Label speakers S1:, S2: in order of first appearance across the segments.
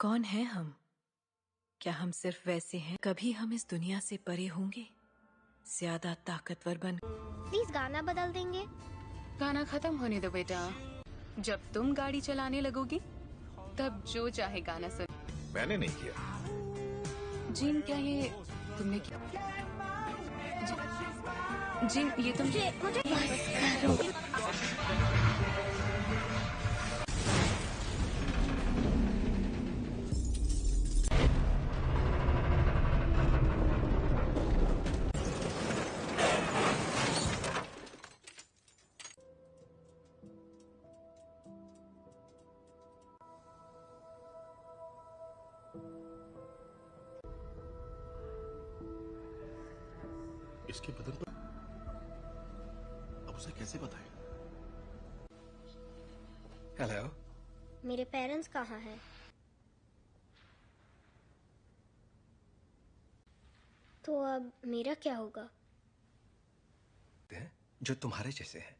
S1: कौन है हम? क्या हम सिर्फ वैसे हैं? कभी हम इस दुनिया से परे होंगे, ज्यादा ताकतवर बन।
S2: प्लीज गाना बदल देंगे।
S3: गाना खत्म होने दो बेटा। जब तुम गाड़ी चलाने लगोगी तब जो चाहे गाना सुन।
S4: मैंने नहीं किया।
S3: जिन क्या ये तुमने किया? जिन ये तुमने मुझे
S4: इसके बदन पर अब उसे कैसे बताएं?
S5: हेलो,
S2: मेरे पेरेंट्स कहाँ हैं? तो अब मेरा क्या होगा?
S5: जो तुम्हारे जैसे हैं,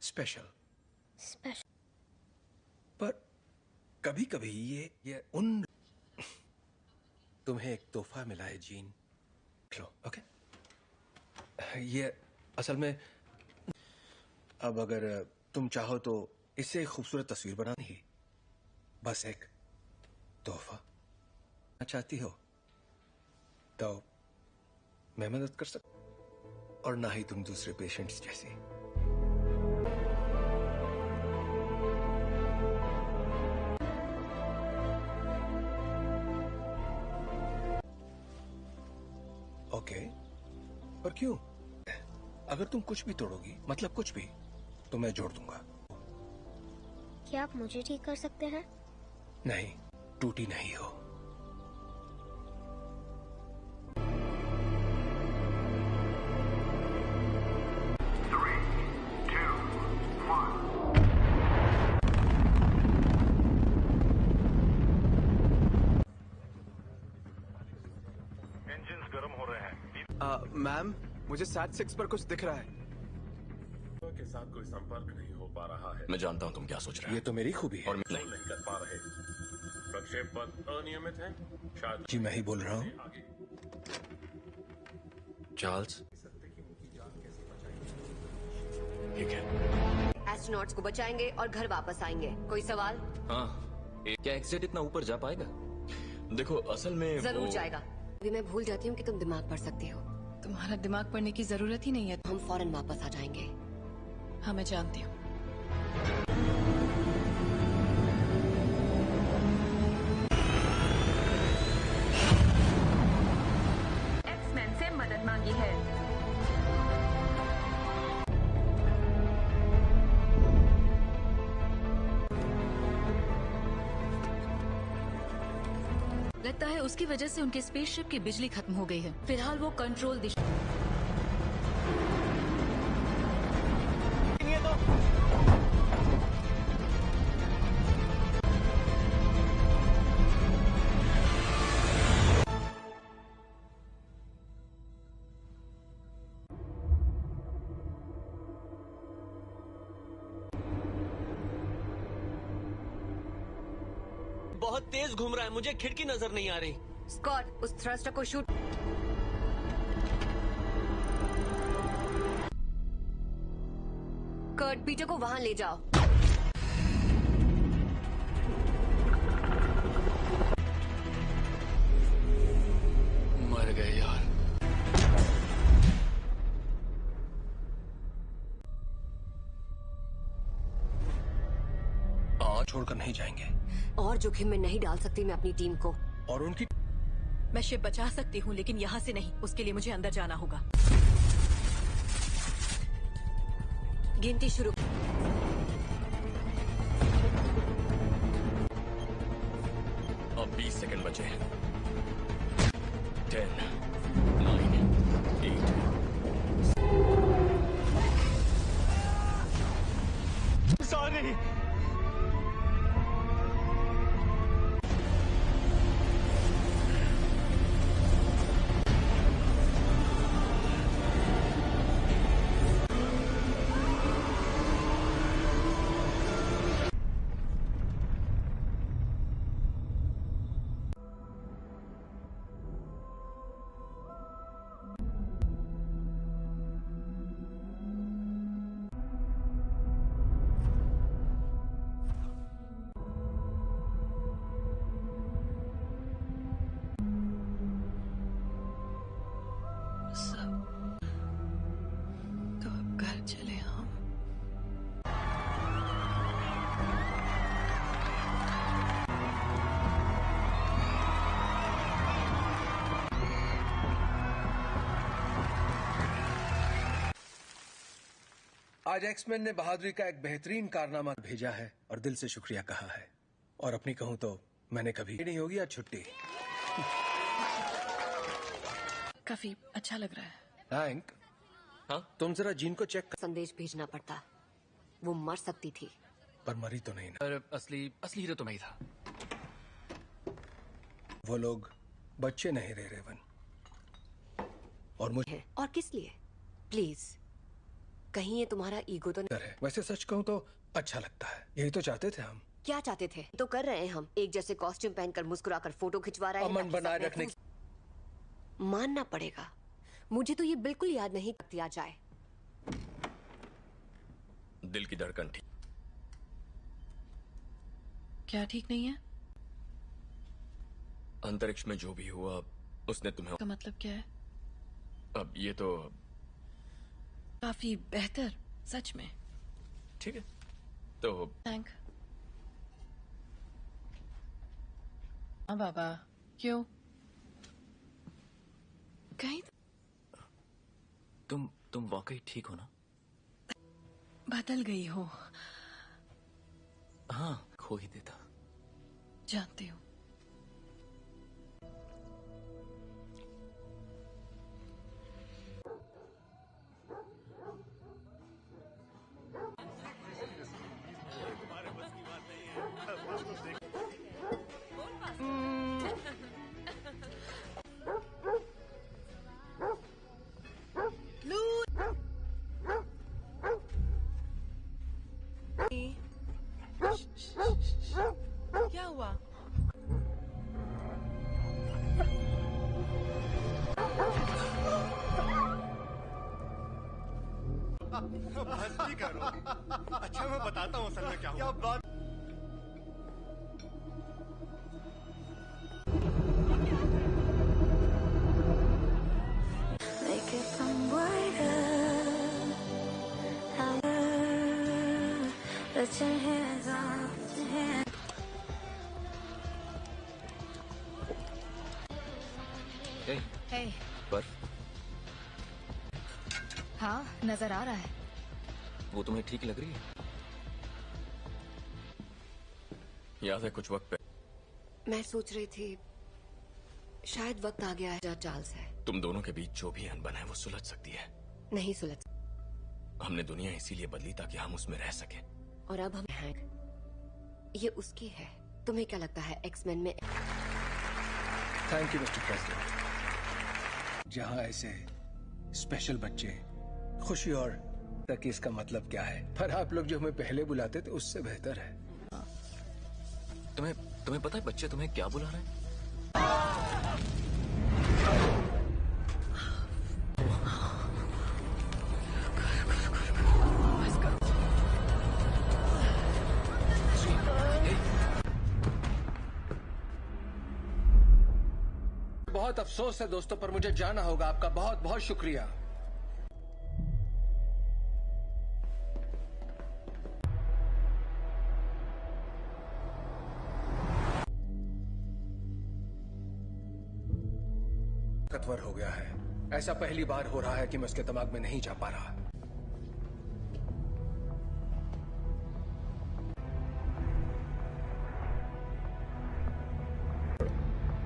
S5: स्पेशल। पर कभी कभी ये उन तुम्हें एक तोहफा मिला है जीन, लो। ओके, ये असल में अब अगर तुम चाहो तो इससे एक खूबसूरत तस्वीर बनानी ही, बस एक तोहफा चाहती हो तो मैं मदद कर सकता, और ना ही तुम दूसरे पेशेंट्स जैसी। ओके, पर क्यों? अगर तुम कुछ भी तोड़ोगी, मतलब कुछ भी, तो मैं जोड़ दूंगा।
S2: क्या आप मुझे ठीक कर सकते हैं?
S5: नहीं, टूटी नहीं हो।
S4: इंजन्स गर्म हो रहे हैं।
S6: मैम, मुझे SAT-6 पर कुछ दिख रहा है।
S4: के साथ कोई संपर्क नहीं हो पा रहा है।
S7: मैं जानता हूँ तुम क्या सोच रहे हो।
S5: ये तो मेरी खूबी है।
S7: और
S4: नहीं कर पा रहे। प्रक्षेप पथ अनियमित है। शायद
S5: जी मैं ही बोल रहा हूँ।
S4: आगे
S7: चार्ल्स, ठीक है।
S8: एस्ट्रोनॉट्स को बचाएंगे और घर वापस आएंगे। कोई सवाल?
S7: हाँ, क्या एक्सेट इतना ऊपर जा पाएगा? देखो असल में
S8: जरूर जाएगा। अभी मैं भूल जाती हूँ कि तुम दिमाग पढ़ सकती हो।
S1: तुम्हारा दिमाग पढ़ने की जरूरत ही नहीं है।
S8: हम फौरन वापस आ जाएंगे।
S1: हाँ, मैं जानती हूँ।
S3: एक्समैन से मदद मांगी है।
S1: लगता है उसकी वजह से उनके स्पेसशिप की बिजली खत्म हो गई है। फिलहाल वो कंट्रोल दिशा।
S9: बहुत तेज घूम रहा है, मुझे खिड़की नजर नहीं आ रही।
S8: स्कॉट, उस थ्रस्टर को शूट। कर्ट, पीटर को वहां ले जाओ।
S7: मर गए यार।
S5: छोड़कर नहीं जाएंगे।
S8: और जोखिम में नहीं डाल सकती मैं अपनी टीम को।
S5: और उनकी
S1: मैं शिप बचा सकती हूँ, लेकिन यहाँ से नहीं। उसके लिए मुझे अंदर जाना होगा।
S8: गिनती शुरू।
S7: अब 20 सेकंड बचे हैं। 10, 9, 8।
S9: सॉरी।
S5: आज एक्समैन ने बहादुरी का एक बेहतरीन कारनामा भेजा है और दिल से शुक्रिया कहा है। और अपनी कहूं तो मैंने कभी नहीं होगी आज छुट्टी।
S1: काफी अच्छा लग रहा है।
S5: थैंक।
S7: हाँ?
S5: तुम जरा जीन को चेक कर।
S8: संदेश भेजना पड़ता, वो मर सकती थी।
S5: पर मरी तो नहीं ना।
S7: पर असली हीरो तो मैं ही था।
S5: वो लोग बच्चे नहीं रहे रेवन। और मुझे
S8: और किस लिए? प्लीज, कहीं ये तुम्हारा ईगो तो नहीं?
S5: है। वैसे सच कहूं तो अच्छा लगता है। यही तो चाहते थे हम।
S8: क्या चाहते थे? तो कर रहे हैं हम। एक जैसे कॉस्ट्यूम पहनकर मुस्कुराकर फोटो खिंचवा रहे हैं।
S5: अमन बनाए रखने की।
S8: मानना पड़ेगा, मुझे तो ये बिल्कुल याद नहीं दिया जाए।
S7: दिल की धड़कन ठीक।
S1: क्या ठीक नहीं है?
S7: अंतरिक्ष में जो भी हुआ उसने तुम्हें।
S1: का मतलब क्या है?
S7: अब ये तो
S1: काफी बेहतर, सच में।
S7: ठीक है तो
S1: थैंक। हाँ बाबा, क्यों? कहीं
S7: तुम वाकई ठीक हो ना?
S1: बदल गई हो।
S7: हाँ, खो ही देता।
S1: जानती हूँ। क्या हुआ?
S10: मस्ती करो। अच्छा मैं बताता हूँ असल में क्या हुआ। बात
S3: हे,
S7: बर्फ
S3: हाँ नजर आ रहा है।
S7: वो तुम्हें ठीक लग रही है? याद है कुछ वक्त पे
S8: मैं सोच रही थी शायद वक्त आ गया है। चार्ल्स है।
S7: तुम दोनों के बीच जो भी अनबन है वो सुलझ सकती है।
S8: नहीं सुलझ।
S7: हमने दुनिया इसीलिए बदली ताकि हम उसमें रह सके।
S8: और अब हम हैं। ये उसकी है। तुम्हें क्या लगता है एक्समैन में?
S5: Thank you mister president. जहां ऐसे स्पेशल बच्चे खुशी और तक इसका मतलब क्या है, पर आप लोग जो हमें पहले बुलाते थे उससे बेहतर है।
S7: तुम्हें पता है बच्चे तुम्हें क्या बुला रहे हैं?
S5: बहुत अफसोस है दोस्तों, पर मुझे जाना होगा। आपका बहुत बहुत शुक्रिया। ताकतवर हो गया है। ऐसा पहली बार हो रहा है कि मैं उसके दिमाग में नहीं जा पा रहा।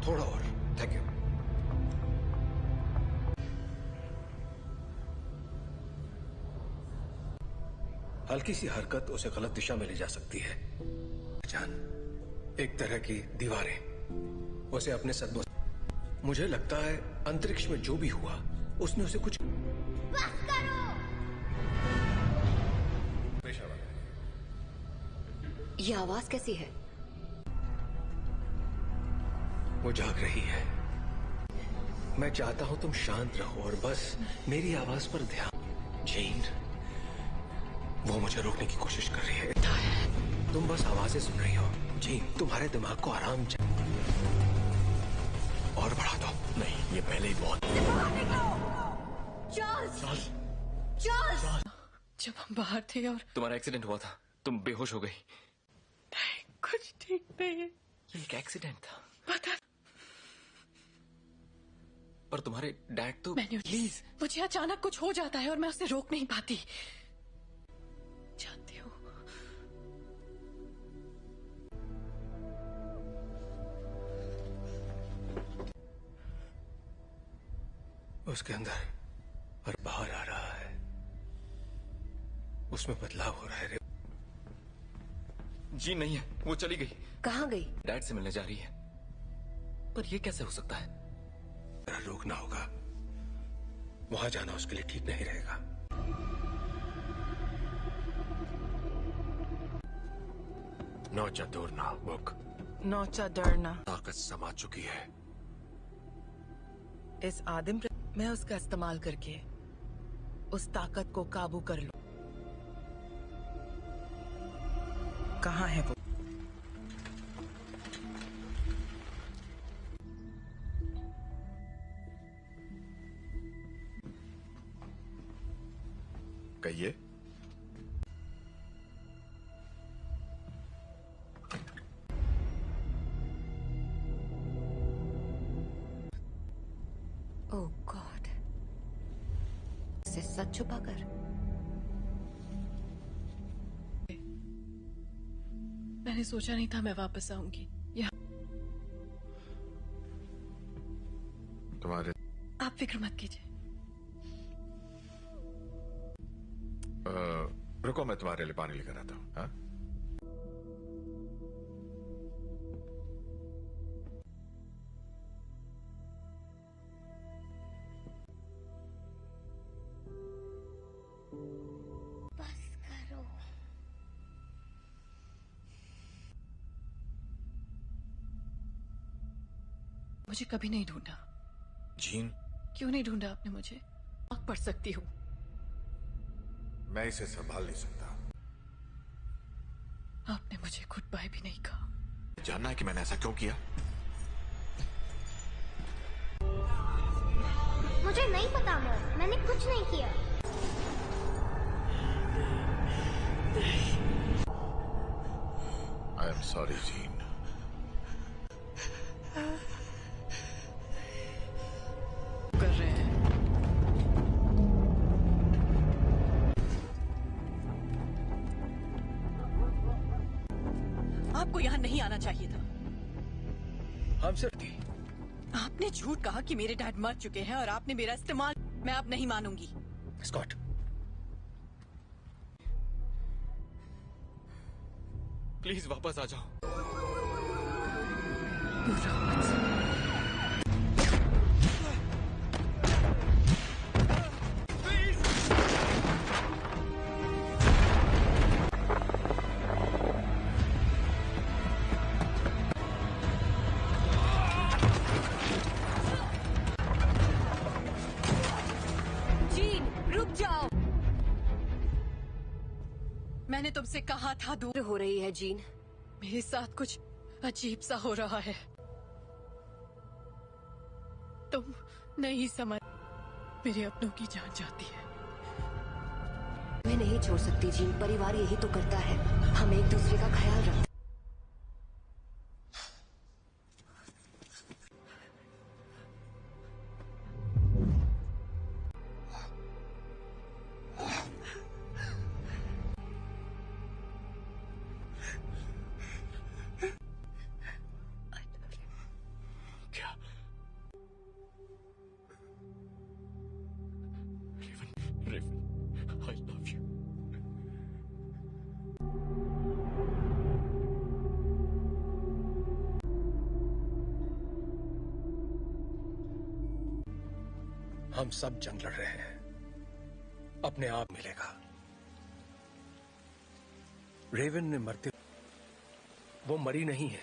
S5: थोड़ा और। Thank you. हल्की सी हरकत उसे गलत दिशा में ले जा सकती है। जान, एक तरह की दीवारें उसे अपने सदमों। मुझे लगता है अंतरिक्ष में जो भी हुआ उसने उसे कुछ।
S2: बस करो।
S8: ये आवाज कैसी है?
S5: वो जाग रही है। मैं चाहता हूं तुम शांत रहो और बस मेरी आवाज पर ध्यान। जेन, वो मुझे रोकने की कोशिश कर रही है। तुम बस आवाजें सुन रही हो। जेन, तुम्हारे दिमाग को आराम और बढ़ा दो।
S7: नहीं, ये पहले ही बहुत।
S8: चार्ल्स!
S1: जब हम बाहर थे और
S7: तुम्हारा एक्सीडेंट हुआ था, तुम बेहोश हो गई।
S1: कुछ ठीक नहीं है।
S7: ये एक एक्सीडेंट था।
S1: पता।
S7: पर तुम्हारे डैड तो।
S1: प्लीज, मुझे अचानक कुछ हो जाता है और मैं उसे रोक नहीं पाती।
S5: उसके अंदर और बाहर आ रहा है, उसमें बदलाव हो रहा है।
S7: जी नहीं है, वो चली गई।
S8: कहाँ गई?
S7: डैड से मिलने जा रही है। पर ये कैसे हो सकता है?
S5: रोकना होगा, वहां जाना उसके लिए ठीक नहीं रहेगा।
S11: नौचा दूरना बुक,
S12: नौचा डरना
S11: ताकत समा चुकी है।
S12: इस आदिम मैं उसका इस्तेमाल करके उस ताकत को काबू कर लूं। कहाँ है वो?
S11: कहिए।
S8: ओह गॉड, इसे सच छुपा कर।
S1: मैंने सोचा नहीं था मैं वापस आऊंगी यहाँ।
S11: तुम्हारे
S1: आप फिक्र मत कीजिए।
S11: रुको, मैं तुम्हारे लिए पानी लेकर आता हूँ। हाँ?
S2: बस करो।
S1: मुझे कभी नहीं ढूंढा।
S11: जीन,
S1: क्यों नहीं ढूंढा आपने मुझे? आग पढ़ सकती हूँ।
S11: मैं इसे संभाल नहीं सकता।
S1: आपने मुझे गुड बाय भी नहीं कहा।
S11: जानना है कि मैंने ऐसा क्यों किया?
S2: मुझे नहीं पता मॉम, मैंने कुछ नहीं किया।
S11: I am sorry gene.
S1: कर रहे हैं। आपको यहाँ नहीं आना चाहिए था।
S5: हम सिर्फ थी।
S1: आपने झूठ कहा कि मेरे डैड मर चुके हैं और आपने मेरा इस्तेमाल। मैं अब नहीं मानूंगी।
S5: स्कॉट,
S7: प्लीज वापस आ जाओ।
S1: जीन, रुक जाओ। मैंने तुमसे कहा था दूर
S8: हो रही है जीन।
S1: मेरे साथ कुछ अजीब सा हो रहा है। तुम नहीं समझ। मेरे अपनों की जान जाती है।
S8: मैं नहीं छोड़ सकती जीन, परिवार यही तो करता है। हम एक दूसरे का ख्याल रखते।
S7: I love you.
S5: हम सब जंग लड़ रहे हैं, अपने आप मिलेगा। रेवन ने मरते, वो मरी नहीं है।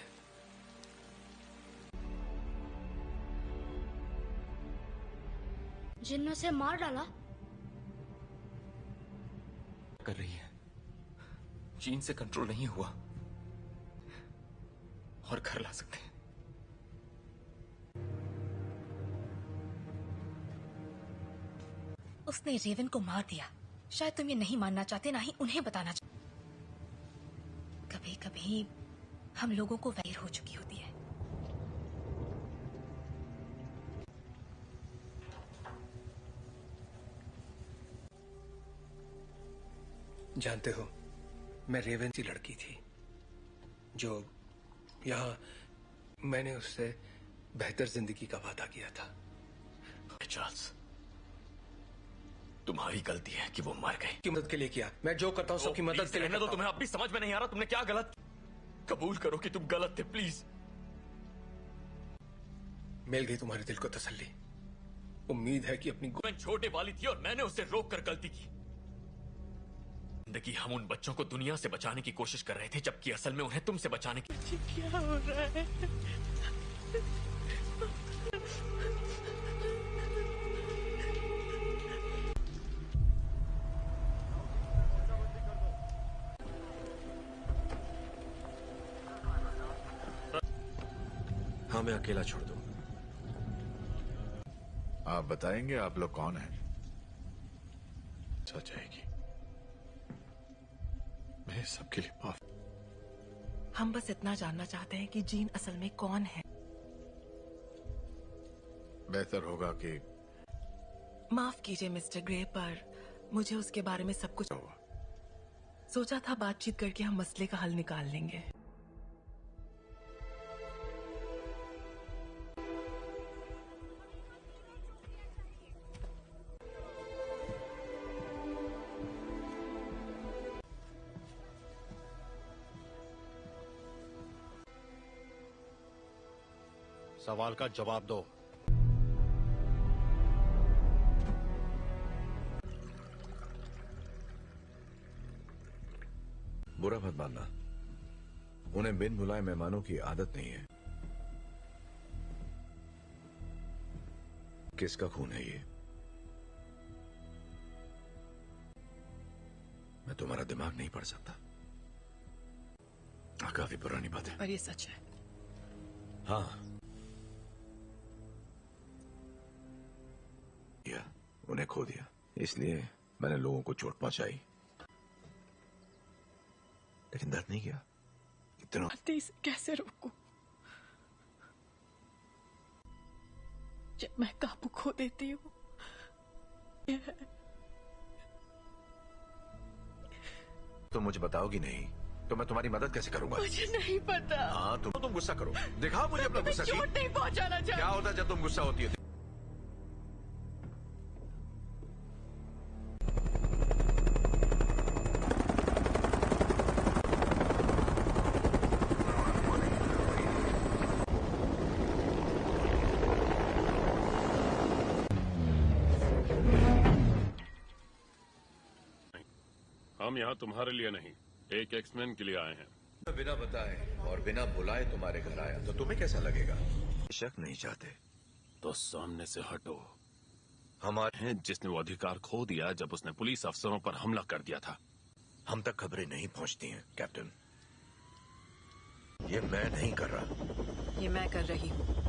S2: जिन ने उसे मार डाला।
S7: कर रही है। जीन से कंट्रोल नहीं हुआ और घर ला सकते हैं।
S13: उसने रेवन को मार दिया। शायद तुम ये नहीं मानना चाहते, ना ही उन्हें बताना चाहते। कभी कभी हम लोगों को वैर हो चुकी होती है।
S5: जानते हो, मैं रेवन सी लड़की थी जो यहाँ मैंने उससे बेहतर जिंदगी का वादा किया था।
S7: चार्ल्स, तुम्हारी गलती है कि वो मर गए।
S5: की मदद के लिए किया, मैं जो करता हूँ सबकी मदद के लिए
S7: रहने दो। तुम्हें अब भी समझ में नहीं आ रहा तुमने क्या गलत। कबूल करो कि तुम गलत थे प्लीज।
S5: मिल गई तुम्हारे दिल को तसल्ली। उम्मीद है कि अपनी
S7: मैं छोटे वाली थी और मैंने उसे रोक कर गलती की। जिंदगी हम उन बच्चों को दुनिया से बचाने की कोशिश कर रहे थे, जबकि असल में उन्हें तुमसे बचाने की।
S12: क्या हो रहा है?
S5: हाँ, मैं अकेला छोड़ दूं।
S11: आप बताएंगे आप लोग कौन हैं? सच आएगी। मैं सबके लिए माफ।
S12: हम बस इतना जानना चाहते हैं कि जीन असल में कौन है।
S11: बेहतर होगा कि
S12: माफ कीजिए मिस्टर ग्रे, पर मुझे उसके बारे में सब कुछ सोचा था। बातचीत करके हम मसले का हल निकाल लेंगे।
S10: सवाल का जवाब दो।
S11: बुरा मत मानना, उन्हें बिन बुलाए मेहमानों की आदत नहीं है। किसका खून है ये? मैं तुम्हारा दिमाग नहीं पढ़ सकता। काफी पुरानी बात है,
S12: पर ये सच है।
S11: हाँ, उन्हें खो दिया, इसलिए मैंने लोगों को चोट पहुंचाई, लेकिन दर्द नहीं किया। इतना
S12: इसे कैसे रोकूं? जब मैं काबू खो देती हूँ।
S11: तो मुझे बताओगी नहीं तो मैं तुम्हारी मदद कैसे करूंगा?
S12: मुझे नहीं पता।
S11: हाँ, तुम गुस्सा करो, दिखाओ मुझे अपना गुस्सा।
S12: चोट नहीं पहुंचाना चाहिए।
S11: क्या होता है जब तुम गुस्सा होती है?
S4: हम यहाँ तुम्हारे लिए नहीं, एक एक्समैन के लिए आए हैं।
S11: बिना बताए और बिना बुलाए तुम्हारे घर आया तो तुम्हें कैसा लगेगा? शक नहीं चाहते
S4: तो सामने से हटो।
S11: हमारे
S4: हैं जिसने वो अधिकार खो दिया जब उसने पुलिस अफसरों पर हमला कर दिया था।
S11: हम तक खबरें नहीं पहुंचती हैं कैप्टन। ये मैं नहीं कर रहा,
S1: ये मैं कर रही हूँ।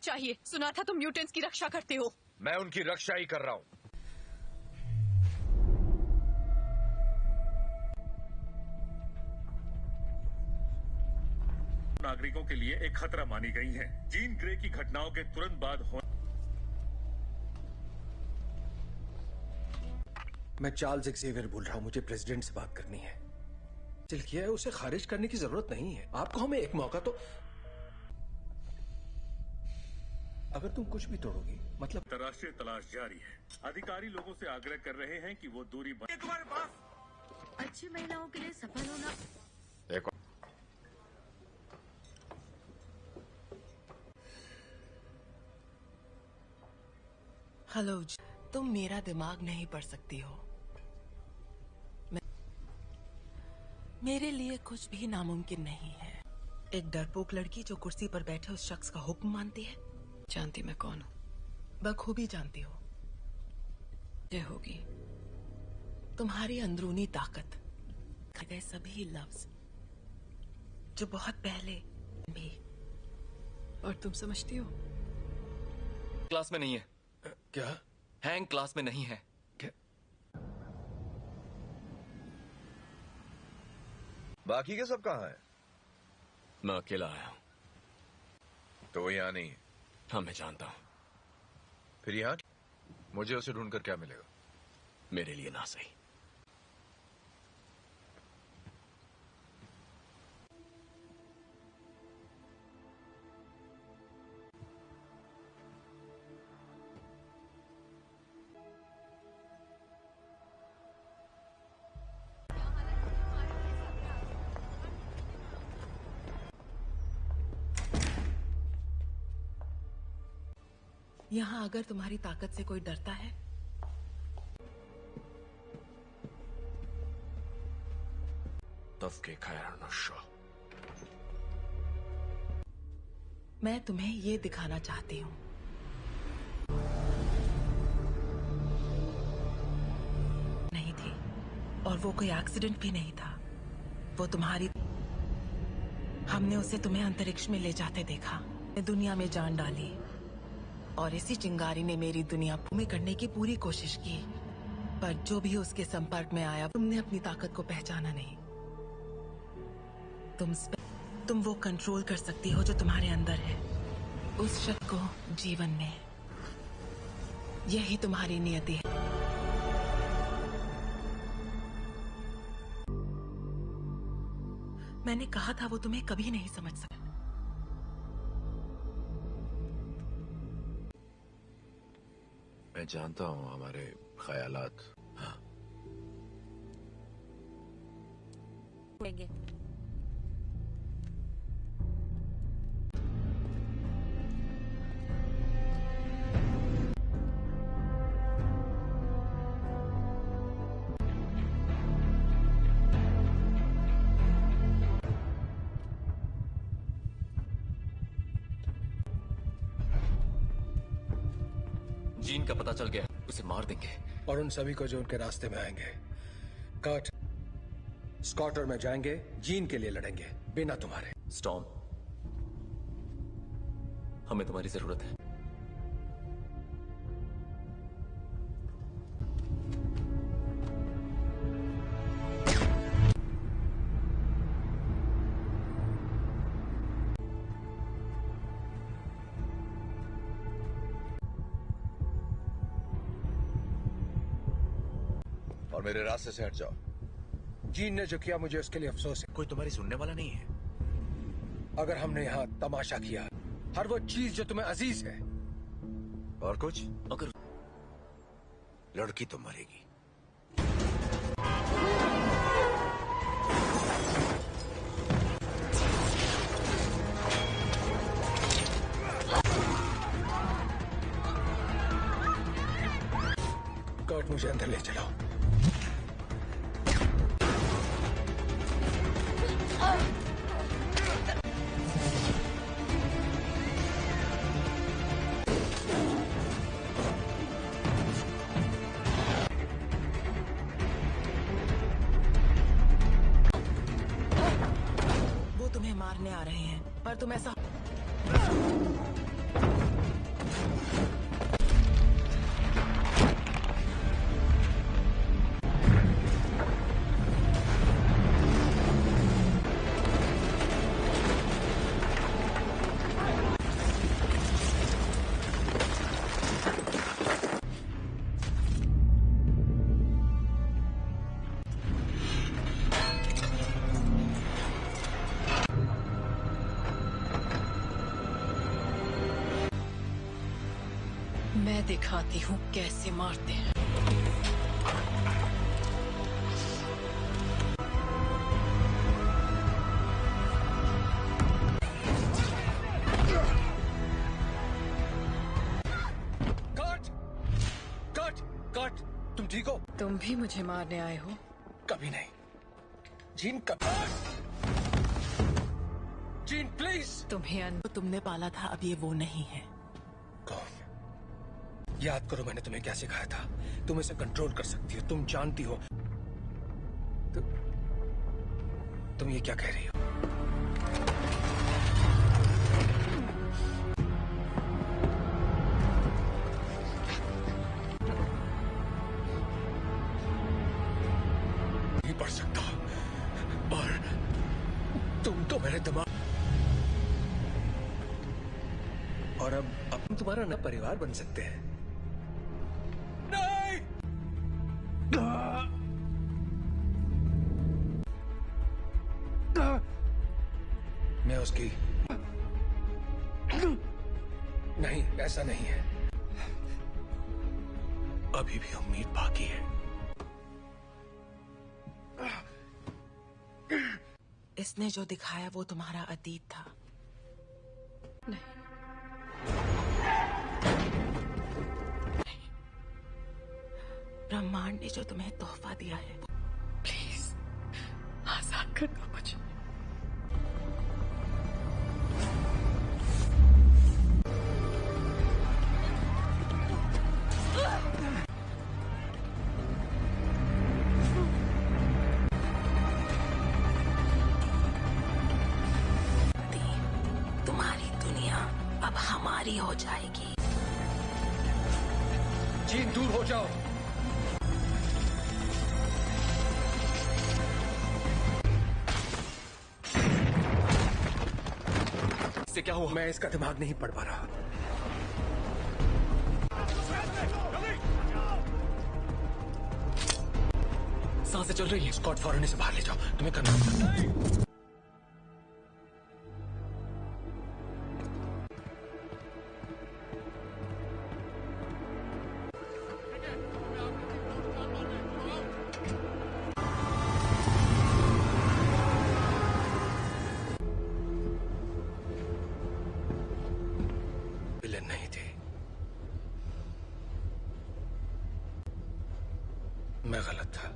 S3: चाहिए। सुना था तुम म्यूटेंट्स की रक्षा करते हो।
S11: मैं उनकी रक्षा ही कर रहा हूं।
S14: नागरिकों के लिए एक खतरा मानी गई हैं। जीन ग्रे की घटनाओं के तुरंत बाद
S5: मैं चार्ल्स एक्सेवियर बोल रहा हूं। मुझे प्रेसिडेंट से बात करनी है। दिल किया है, उसे खारिज करने की जरूरत नहीं है। आपको हमें एक मौका तो। अगर तुम कुछ भी तोड़ोगी मतलब।
S14: अंतर्राष्ट्रीय तलाश जारी है। अधिकारी लोगों से आग्रह कर रहे हैं कि वो दूरी तुम्हारे पास
S15: अच्छी महिलाओं के लिए सफल होना।
S12: हेलो, तुम मेरा दिमाग नहीं पढ़ सकती हो। मेरे लिए कुछ भी नामुमकिन नहीं है। एक डरपोक लड़की जो कुर्सी पर बैठे उस शख्स का हुक्म मानती है।
S1: जानती मैं कौन हूँ?
S12: बखूबी जानती हो।
S1: ये होगी
S12: तुम्हारी अंदरूनी ताकत, गए सभी लफ्ज जो बहुत पहले भी।
S1: और तुम समझती हो?
S7: क्लास में नहीं है।
S5: क्या?
S7: हैंग क्लास में नहीं है।
S11: बाकी के सब कहाँ हैं?
S7: मैं अकेला आया हूं।
S11: तो वो यहाँ नहीं है?
S7: हाँ, मैं जानता हूं।
S11: फिर यहाँ मुझे उसे ढूंढकर क्या मिलेगा?
S7: मेरे लिए ना सही।
S12: यहाँ अगर तुम्हारी ताकत से कोई डरता है
S7: तब खैर नशो।
S12: मैं तुम्हें ये दिखाना चाहती हूँ। नहीं थी, और वो कोई एक्सीडेंट भी नहीं था। वो तुम्हारी, हमने उसे तुम्हें अंतरिक्ष में ले जाते देखा, दुनिया में जान डाली, और इसी चिंगारी ने मेरी दुनिया में करने की पूरी कोशिश की। पर जो भी उसके संपर्क में आया, तुमने अपनी ताकत को पहचाना नहीं। तुम वो कंट्रोल कर सकती हो जो तुम्हारे अंदर है, उस शक्ति को जीवन में। यही तुम्हारी नियति है। मैंने कहा था वो तुम्हें कभी नहीं समझ सकता।
S11: मैं जानता हूँ हमारे ख्यालात। हाँ।
S7: जीन का पता चल गया, उसे मार देंगे।
S5: और उन सभी को जो उनके रास्ते में आएंगे। कर्ट, स्कॉट और मैं जाएंगे, जीन के लिए लड़ेंगे, बिना तुम्हारे।
S7: स्टॉर्म, हमें तुम्हारी जरूरत है।
S11: और मेरे रास्ते से हट जाओ।
S5: जीन ने जो किया मुझे उसके लिए अफसोस है।
S11: कोई तुम्हारी सुनने वाला नहीं है।
S5: अगर हमने यहाँ तमाशा किया, हर वो चीज जो तुम्हें अजीज है।
S11: और कुछ?
S7: अगर
S11: लड़की तो मरेगी।
S5: कर्ट, मुझे अंदर ले चलो।
S12: वो तुम्हें मारने आ रहे हैं, पर तुम ऐसा
S1: मैं दिखाती हूँ कैसे मारते हैं।
S5: कट! कट! कट! तुम ठीक हो?
S1: तुम भी मुझे मारने आए हो?
S5: कभी नहीं। जीन, कभी। Gene, please!
S12: तुम्हें तुमने पाला था, अब ये वो नहीं है।
S5: कौन? याद करो मैंने तुम्हें क्या सिखाया था। तुम इसे कंट्रोल कर सकती हो, तुम जानती हो। तुम ये क्या कह रही हो? नहीं पढ़ सकता, और तो मेरे दिमाग और अब हम तुम्हारा नया परिवार बन सकते हैं। नहीं! मैं उसकी नहीं, ऐसा नहीं है। अभी भी उम्मीद बाकी है।
S12: इसने जो दिखाया वो तुम्हारा अतीत था।
S1: नहीं,
S12: ब्रह्मांड ने जो तुम्हें तोहफा दिया है,
S1: प्लीज आजाद कर दो मुझे।
S12: तुम्हारी दुनिया अब हमारी हो जाएगी।
S5: जीन, दूर हो जाओ।
S7: इससे क्या हुआ?
S5: मैं इसका दिमाग नहीं पढ़ पा रहा।
S7: सांसें चल रही है।
S5: स्कॉट, फौरन इसे बाहर ले जाओ। तुम्हें करना होगा। विलेन नहीं थी। मैं गलत था।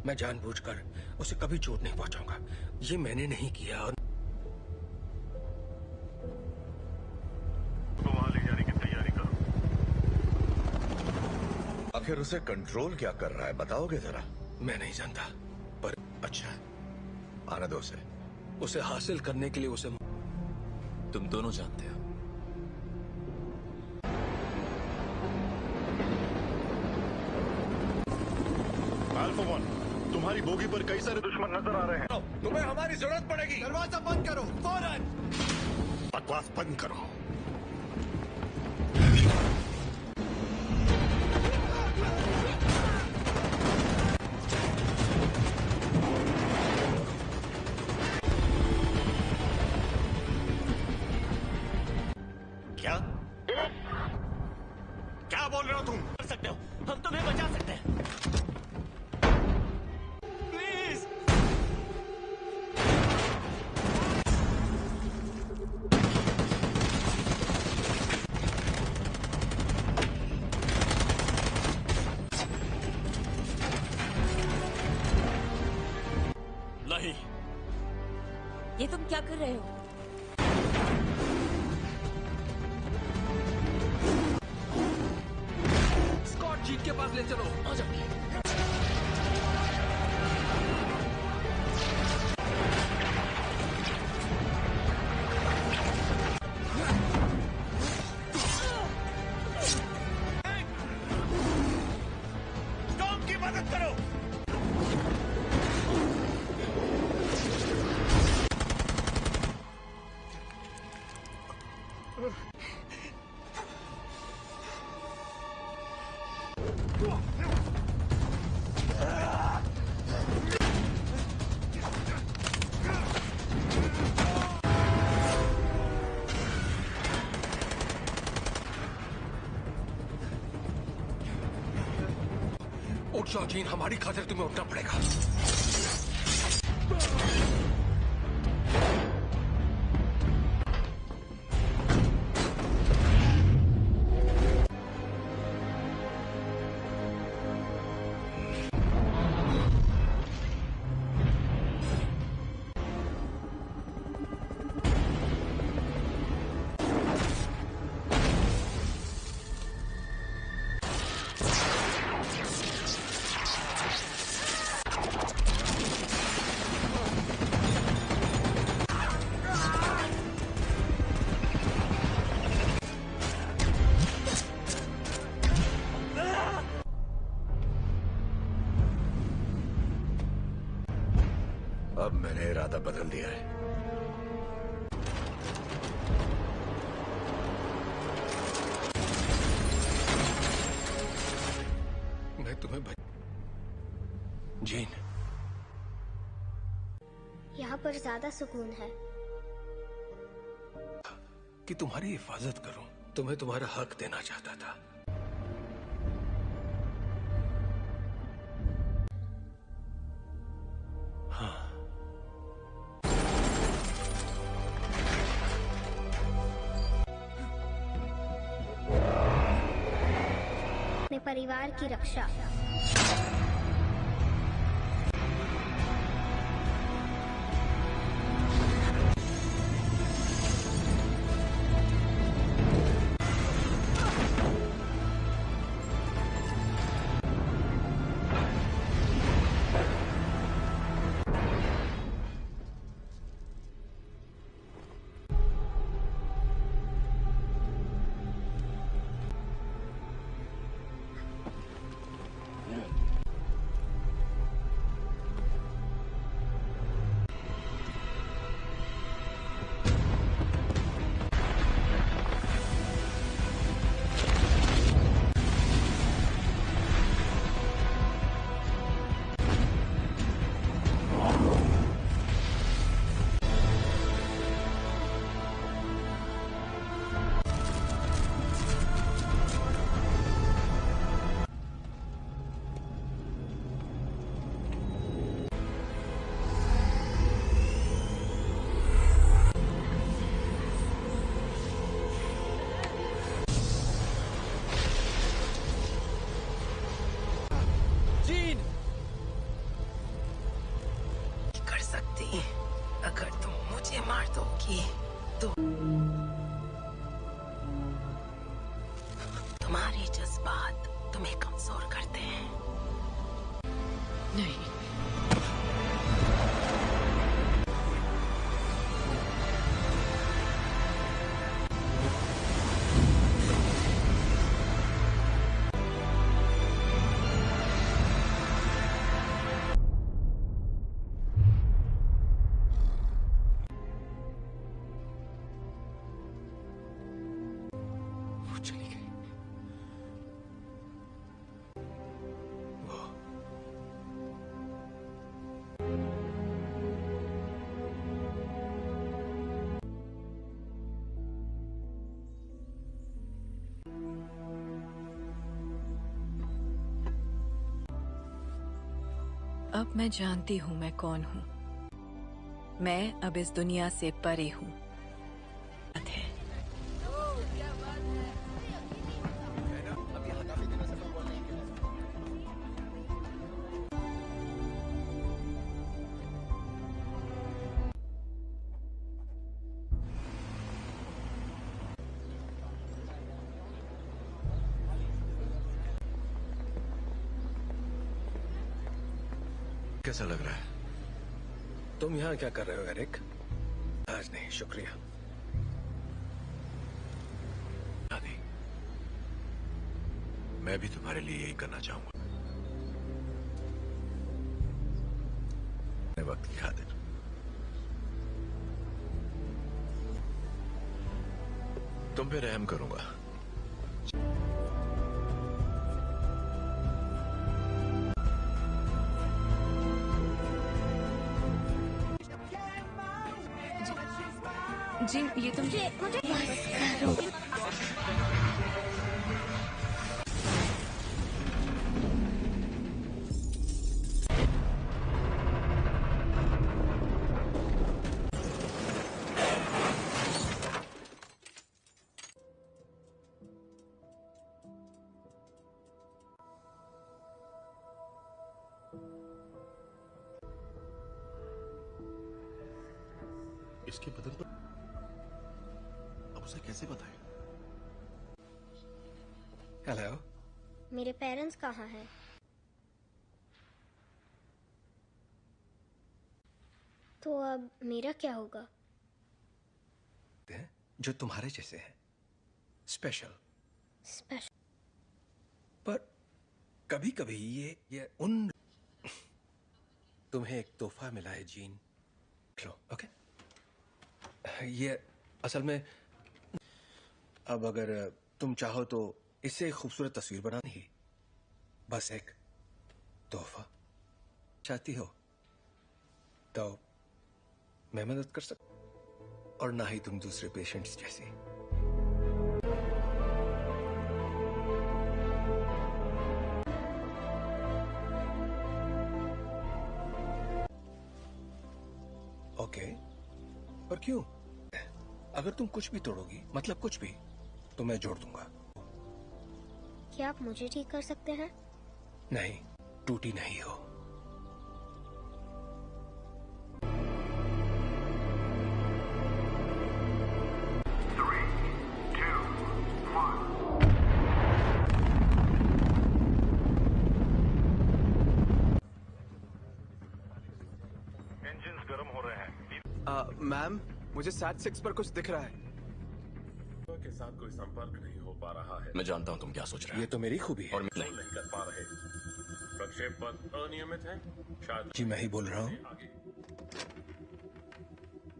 S5: मैं जानबूझकर उसे कभी चोट नहीं पहुंचाऊंगा। ये मैंने नहीं किया। और
S10: तो वहां ले जाने की तैयारी करो।
S11: आखिर उसे कंट्रोल क्या कर रहा है, बताओगे जरा?
S5: मैं नहीं जानता, पर
S11: अच्छा, आने दो उसे।
S5: उसे हासिल करने के लिए उसे
S7: तुम दोनों जानते हो।
S10: अल्फा वन, तुम्हारी बोगी पर कई सारे दुश्मन नजर आ रहे हैं।
S5: तुम्हें हमारी जरूरत पड़ेगी।
S10: दरवाजा बंद करो फौरन। बकवास बंद करो। क्या क्या बोल रहे हो तुम?
S9: कर सकते हो, हम तुम्हें बचा सकते हैं। प्लीज। नहीं,
S15: ये तुम क्या कर रहे हो?
S5: स्कॉट, जीन के पास ले चलो।
S7: आ जाओ।
S10: टॉम की मदद करो।
S5: उठ जाओ जीन, हमारी खातिर तुम्हें उठना पड़ेगा।
S11: इरादा बदल दिया है।
S5: मैं तुम्हें जीन,
S2: यहाँ पर ज्यादा सुकून है।
S5: कि तुम्हारी हिफाजत करूं, तुम्हें तुम्हारा हक देना चाहता था। हाँ,
S2: अपने परिवार की रक्षा।
S12: कर सकती, अगर तुम मुझे मार दोगी तो तुम्हारे जज्बात तुम्हें कमजोर करते हैं।
S1: नहीं,
S5: वो चली गई। वो
S1: अब मैं जानती हूँ मैं कौन हूँ। मैं अब इस दुनिया से परे हूँ।
S11: कैसा लग रहा है?
S5: तुम यहाँ क्या कर रहे हो एरिक? आज नहीं, शुक्रिया।
S11: आदि, मैं भी तुम्हारे लिए यही करना चाहूंगा। वक्त की खातिर तुम पे रहम करूंगा।
S3: जी, ये तुम
S2: मुझे बस करो।
S10: इसके बदन पर अब उसे कैसे बताएं?
S5: हेलो,
S2: मेरे पेरेंट्स कहाँ हैं? तो अब मेरा क्या होगा?
S5: जो तुम्हारे जैसे हैं, स्पेशल।
S2: स्पेशल।
S5: पर कभी कभी ये उन तुम्हें एक तोहफा मिला है जीन, लो, ओके? ये असल में अब अगर तुम चाहो तो इससे एक खूबसूरत तस्वीर बनानी ही, बस एक तोहफा चाहती हो तो मैं मदद कर सकता, और ना ही तुम दूसरे पेशेंट्स जैसी। ओके, पर क्यों? अगर तुम कुछ भी तोड़ोगी, मतलब कुछ भी, तो मैं जोड़ दूंगा।
S2: क्या आप मुझे ठीक कर सकते हैं?
S5: नहीं, टूटी नहीं हो।
S10: इंजन्स गर्म हो रहे हैं।
S6: मैम, मुझे SAT-6 पर कुछ दिख रहा है।
S4: के साथ कोई संपर्क नहीं हो पा रहा है।
S7: मैं जानता हूँ तुम क्या सोच रहे हो।
S5: ये तो मेरी खूबी है।
S7: और
S4: नहीं कर पा रहे। प्रक्षेप पथ अनियमित है। शायद
S5: जी मैं ही बोल रहा हूँ।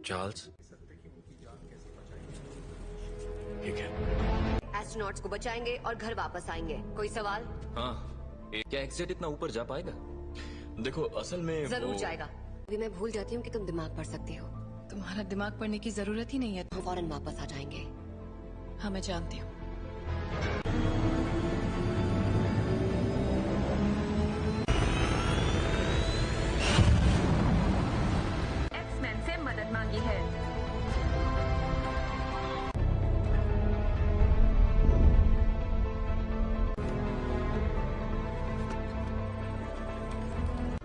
S7: चार्ल्स, ठीक है।
S8: एस्ट्रोनॉट्स को बचाएंगे और घर वापस आएंगे। कोई सवाल?
S7: हाँ, क्या एक्सेट इतना ऊपर जा पाएगा? देखो असल में
S8: जरूर जाएगा। अभी मैं भूल जाती हूँ कि तुम दिमाग पढ़ सकती हो।
S1: तुम्हारा दिमाग पढ़ने की जरूरत ही नहीं है।
S8: हम फौरन वापस आ जाएंगे।
S1: हाँ, मैं जानती हूँ।
S15: एक्समैन से मदद मांगी है।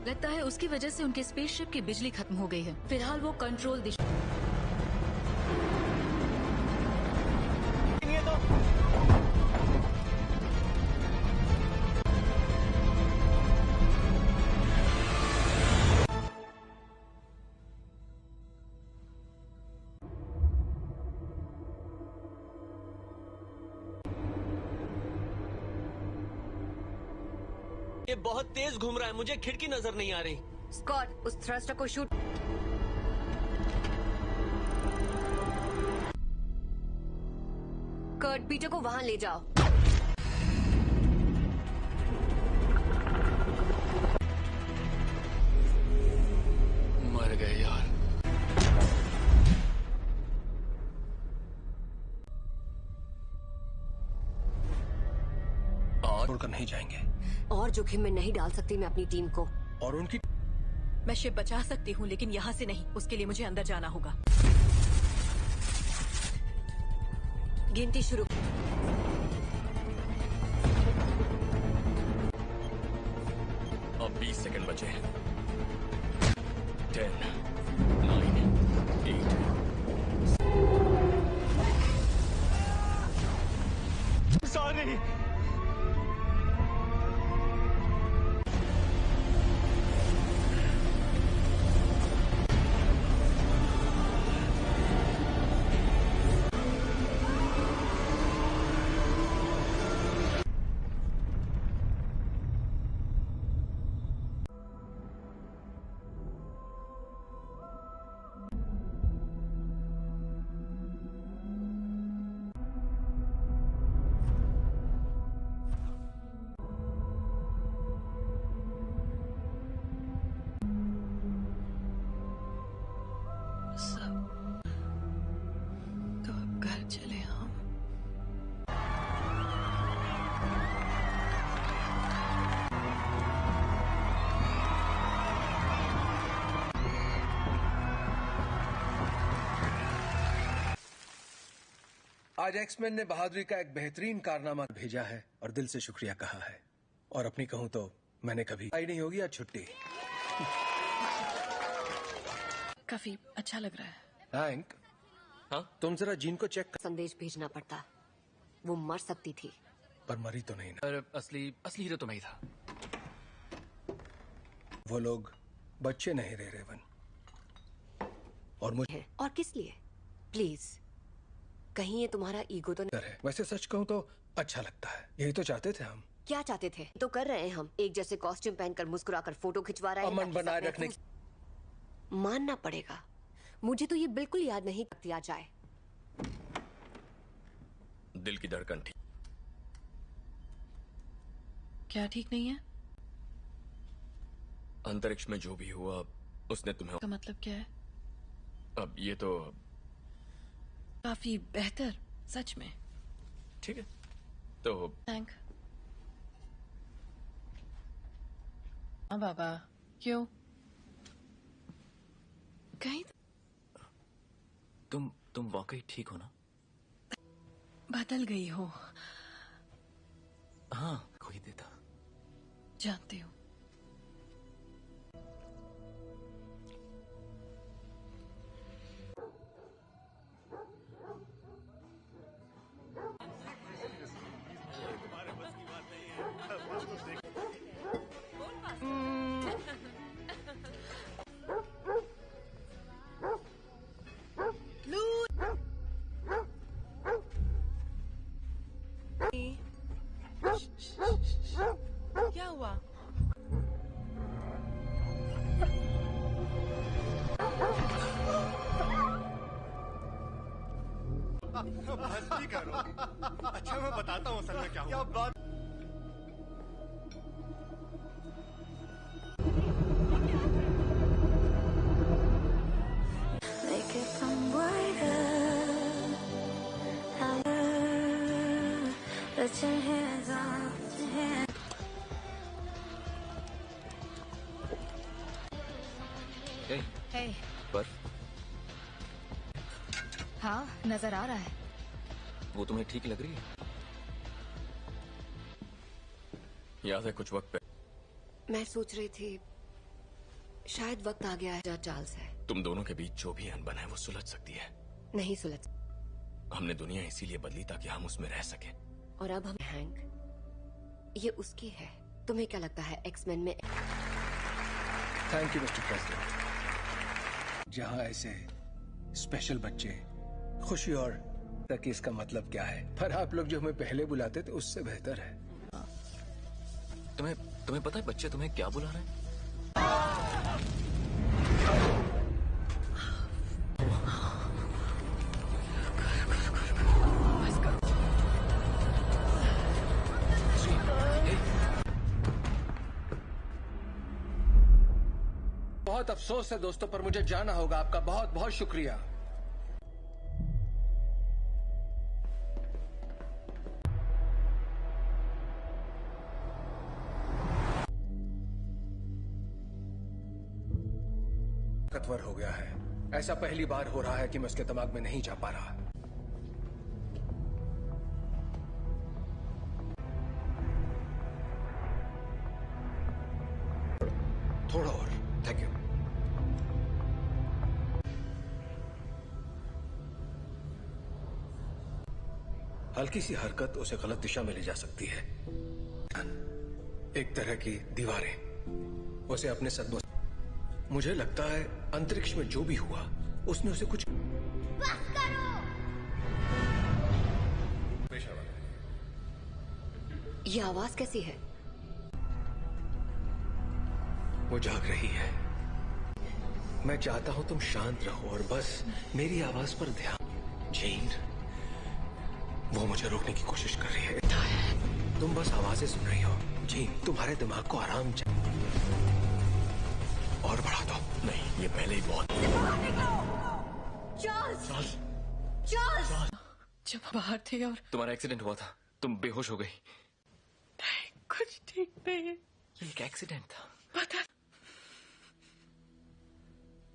S13: लगता है उसकी वजह से उनके स्पेसशिप की बिजली खत्म हो गई है। फिलहाल वो कंट्रोल दिशा
S9: ये बहुत तेज घूम रहा है, मुझे खिड़की नजर नहीं आ रही।
S8: स्कॉट, उस थ्रस्टर को शूट। कर्ट, पीटर को वहां ले जाओ।
S7: मर गए यार।
S5: छोड़कर नहीं जाएंगे।
S8: और जोखिम में नहीं डाल सकती मैं अपनी टीम को।
S5: और उनकी
S1: मैं शिप बचा सकती हूँ, लेकिन यहाँ से नहीं। उसके लिए मुझे अंदर जाना होगा।
S8: गिनती शुरू।
S7: अब 20 सेकंड बचे। 10, 9, 8।
S9: सॉरी।
S1: तो अब घर चले हम।
S5: आज एक्समैन ने बहादुरी का एक बेहतरीन कारनामा भेजा है और दिल से शुक्रिया कहा है। और अपनी कहूं तो मैंने कभी आई नहीं होगी आज छुट्टी।
S1: काफी अच्छा लग रहा है।
S5: हैंक, हाँ, तुम जरा जीन को चेक कर।
S8: संदेश भेजना पड़ता। वो मर सकती थी।
S5: पर मरी तो नहीं ना।
S7: पर असली हीरो तो मैं ही था।
S5: वो लोग बच्चे नहीं रहे रेवन। और मुझे
S8: और किस लिए? प्लीज, कहीं ये तुम्हारा ईगो तो नहीं
S5: है। वैसे सच कहूं तो अच्छा लगता है। यही तो चाहते थे हम।
S8: क्या चाहते थे तो कर रहे हैं हम। एक जैसे कॉस्ट्यूम पहनकर मुस्कुराकर फोटो खिंचवा रहे हैं।
S5: अमन बनाए रखने
S8: मानना पड़ेगा, मुझे तो ये बिल्कुल याद नहीं दिया जाए।
S7: दिल की धड़कन ठीक।
S1: क्या ठीक नहीं है?
S7: अंतरिक्ष में जो भी हुआ उसने तुम्हें।
S1: का मतलब क्या है?
S7: अब ये तो
S1: काफी बेहतर, सच में।
S7: ठीक है तो
S1: थैंक। हाँ बाबा, क्यों? कहीं
S7: तुम वाकई ठीक हो ना?
S1: बदल गई हो।
S7: हाँ, कोई देता।
S1: जानती हूँ।
S12: क्या हुआ?
S10: मस्ती करो। अच्छा मैं बताता हूँ असल में क्या हुआ। बात
S3: Hey.
S7: पर
S13: हाँ, नजर आ रहा है।
S7: वो तुम्हें ठीक लग रही है? याद है कुछ वक्त पहले
S8: मैं सोच रही थी शायद वक्त आ गया है जहाँ चार्ल्स है।
S7: तुम दोनों के बीच जो भी अनबन है वो सुलझ सकती है।
S8: नहीं सुलझ।
S7: हमने दुनिया इसीलिए बदली ताकि हम उसमें रह सके।
S8: और अब हम हैंक, ये उसकी है। तुम्हें क्या लगता है एक्समैन में?
S5: Thank you mister president. जहां ऐसे स्पेशल बच्चे खुशी और तक इसका मतलब क्या है, पर आप लोग जो हमें पहले बुलाते थे उससे बेहतर है।
S7: तुम्हें पता है बच्चे तुम्हें क्या बुला रहे हैं?
S5: बहुत अफसोस है दोस्तों, पर मुझे जाना होगा। आपका बहुत बहुत शुक्रिया। ताकतवर हो गया है। ऐसा पहली बार हो रहा है कि मैं उसके दिमाग में नहीं जा पा रहा। थोड़ा और। Thank you. हल्की सी हरकत उसे गलत दिशा में ले जा सकती है। एक तरह की दीवारें उसे अपने सदमों। मुझे लगता है अंतरिक्ष में जो भी हुआ उसने उसे कुछ।
S2: बस करो।
S8: ये आवाज कैसी है?
S5: वो जाग रही है। मैं चाहता हूं तुम शांत रहो और बस मेरी आवाज पर ध्यान। जीन, वो मुझे रोकने की कोशिश कर रही है। तुम बस आवाजें सुन रही हो। जीन, तुम्हारे दिमाग को आराम चाहिए। और बढ़ा दो।
S7: नहीं, ये पहले ही बहुत।
S8: चार्ल्स! चार्ल्स!
S1: जब बाहर थे और
S7: तुम्हारा एक्सीडेंट हुआ था, तुम बेहोश हो गई।
S1: नहीं, कुछ ठीक नहीं है।
S7: ये एक एक्सीडेंट था।
S1: पता।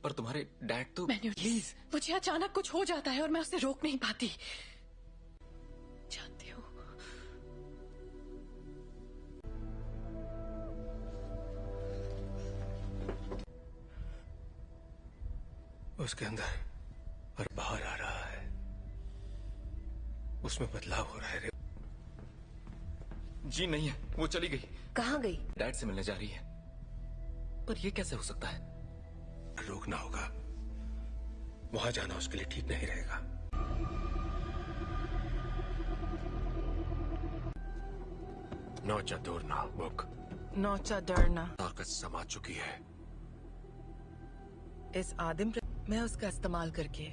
S7: पर तुम्हारे डैड तो।
S1: प्लीज, मुझे अचानक कुछ हो जाता है और मैं उसे रोक नहीं पाती। जानती हूँ।
S5: उसके अंदर और बाहर आ रहा है। उसमें बदलाव हो रहा है।
S7: जी नहीं है, वो चली गई।
S8: कहाँ गई?
S7: डैड से मिलने जा रही है। पर ये कैसे हो सकता है?
S5: रोकना होगा। वहां जाना उसके लिए ठीक नहीं रहेगा। नौचा दूरना बुक।
S12: नौचा डरना
S5: ताकत समा चुकी है।
S12: इस आदिम मैं उसका इस्तेमाल करके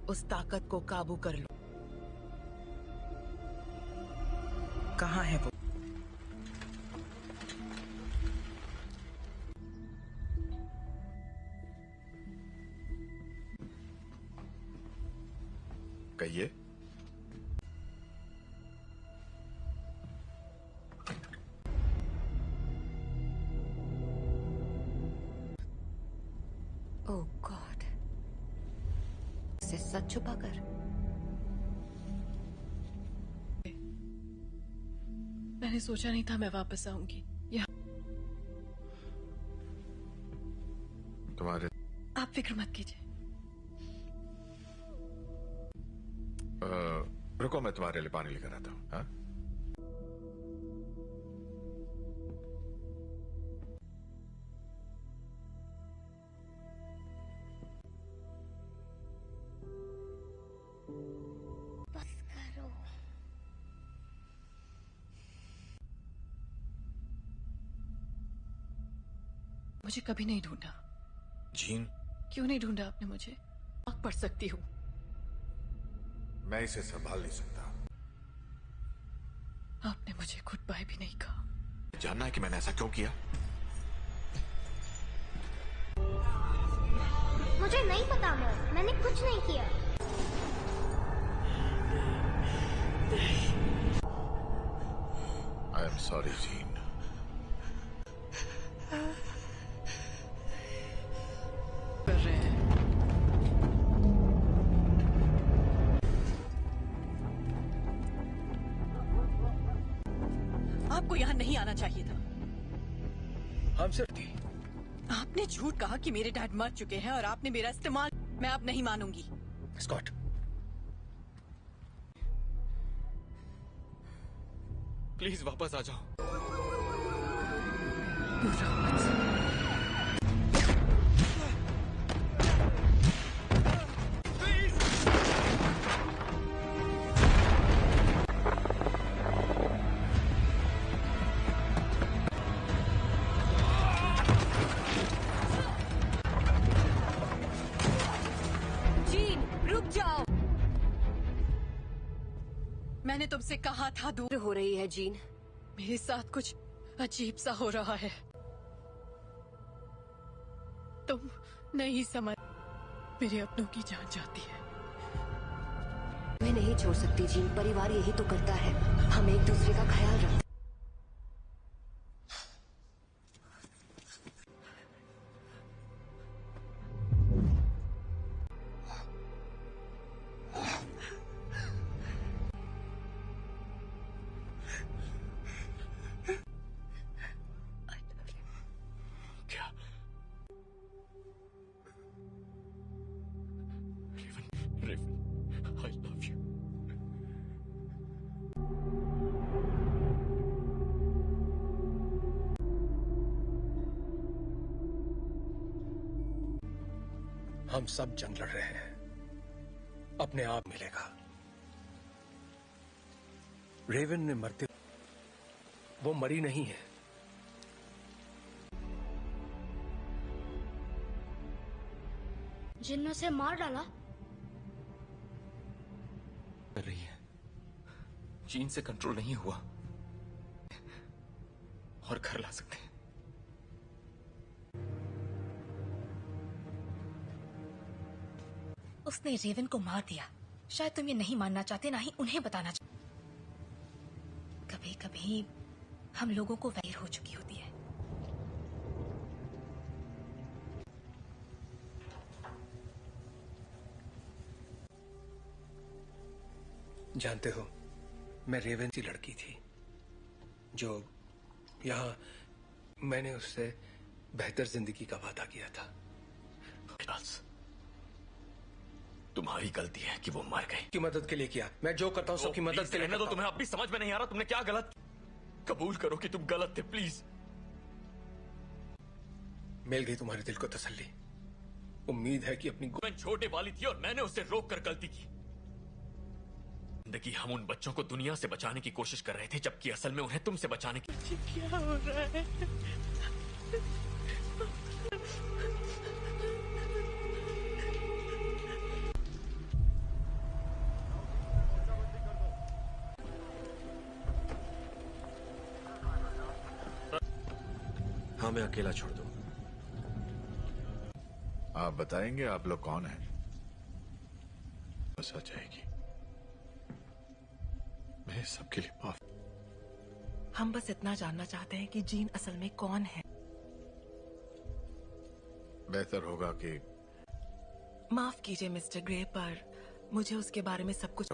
S12: उस ताकत को काबू कर लूं। कहाँ है वो?
S11: कहिए।
S8: ओह गॉड, इसे सच छुपाकर।
S1: मैंने सोचा नहीं था मैं वापस आऊंगी यहाँ।
S11: तुम्हारे
S1: आप फिक्र मत कीजिए।
S11: रुको, मैं तुम्हारे लिए पानी लेकर आता हूँ। हाँ?
S2: बस करो।
S1: मुझे कभी नहीं ढूंढा।
S11: जीन,
S1: क्यों नहीं ढूंढा आपने मुझे? आग पढ़ सकती हूँ।
S11: मैं इसे संभाल नहीं सकता।
S1: आपने मुझे गुड बाय भी नहीं कहा।
S11: जानना है कि मैंने ऐसा क्यों किया?
S2: मुझे नहीं पता मॉम, मैंने कुछ नहीं किया।
S11: I am sorry gene.
S1: कर रहे हैं। आपको यहाँ नहीं आना चाहिए था।
S5: हम सिर्फ थी।
S1: आपने झूठ कहा कि मेरे डैड मर चुके हैं और आपने मेरा इस्तेमाल। मैं अब नहीं मानूंगी।
S5: स्कॉट,
S7: प्लीज वापस आ जाओ।
S1: जीन, रुक जाओ। मैंने तुमसे कहा था दूर
S8: हो रही है जीन।
S1: मेरे साथ कुछ अजीब सा हो रहा है। तुम नहीं समझ। मेरे अपनों की जान जाती है।
S8: मैं नहीं छोड़ सकती जीन, परिवार यही तो करता है। हम एक दूसरे का ख्याल रखते।
S7: I love you.
S5: हम सब जंग लड़ रहे हैं। अपने आप मिलेगा। रेवन ने मरते, वो मरी नहीं है।
S2: जिन ने उसे मार डाला।
S7: कर रही है। जीन से कंट्रोल नहीं हुआ और घर ला सकते हैं।
S13: उसने रेवन को मार दिया। शायद तुम ये नहीं मानना चाहते, ना ही उन्हें बताना चाहते। कभी कभी हम लोगों को वैर हो चुकी होती है।
S5: जानते हो, मैं रेवन सी लड़की थी जो यहाँ मैंने उससे बेहतर जिंदगी का वादा किया था।
S7: तुम्हारी गलती है कि वो मर गई।
S5: की मदद के लिए किया। मैं जो करता हूँ सबकी मदद के लिए
S7: रहने दो। तुम्हें अब भी समझ में नहीं आ रहा तुमने क्या गलत। कबूल करो कि तुम गलत थे प्लीज।
S5: मिल गई तुम्हारे दिल को तसल्ली। उम्मीद है कि अपनी
S7: मैं छोटे वाली थी और मैंने उसे रोक कर गलती की। जिंदगी हम उन बच्चों को दुनिया से बचाने की कोशिश कर रहे थे, जबकि असल में उन्हें तुमसे बचाने की।
S1: क्या हो रहा है?
S5: हाँ, मैं अकेला छोड़ दूं।
S16: आप बताएंगे आप लोग कौन हैं? बस आ जाएगी। मैं सबके लिए माफ।
S12: हम बस इतना जानना चाहते हैं कि जीन असल में कौन है।
S16: बेहतर होगा कि
S12: माफ कीजिए मिस्टर ग्रे, पर मुझे उसके बारे में सब कुछ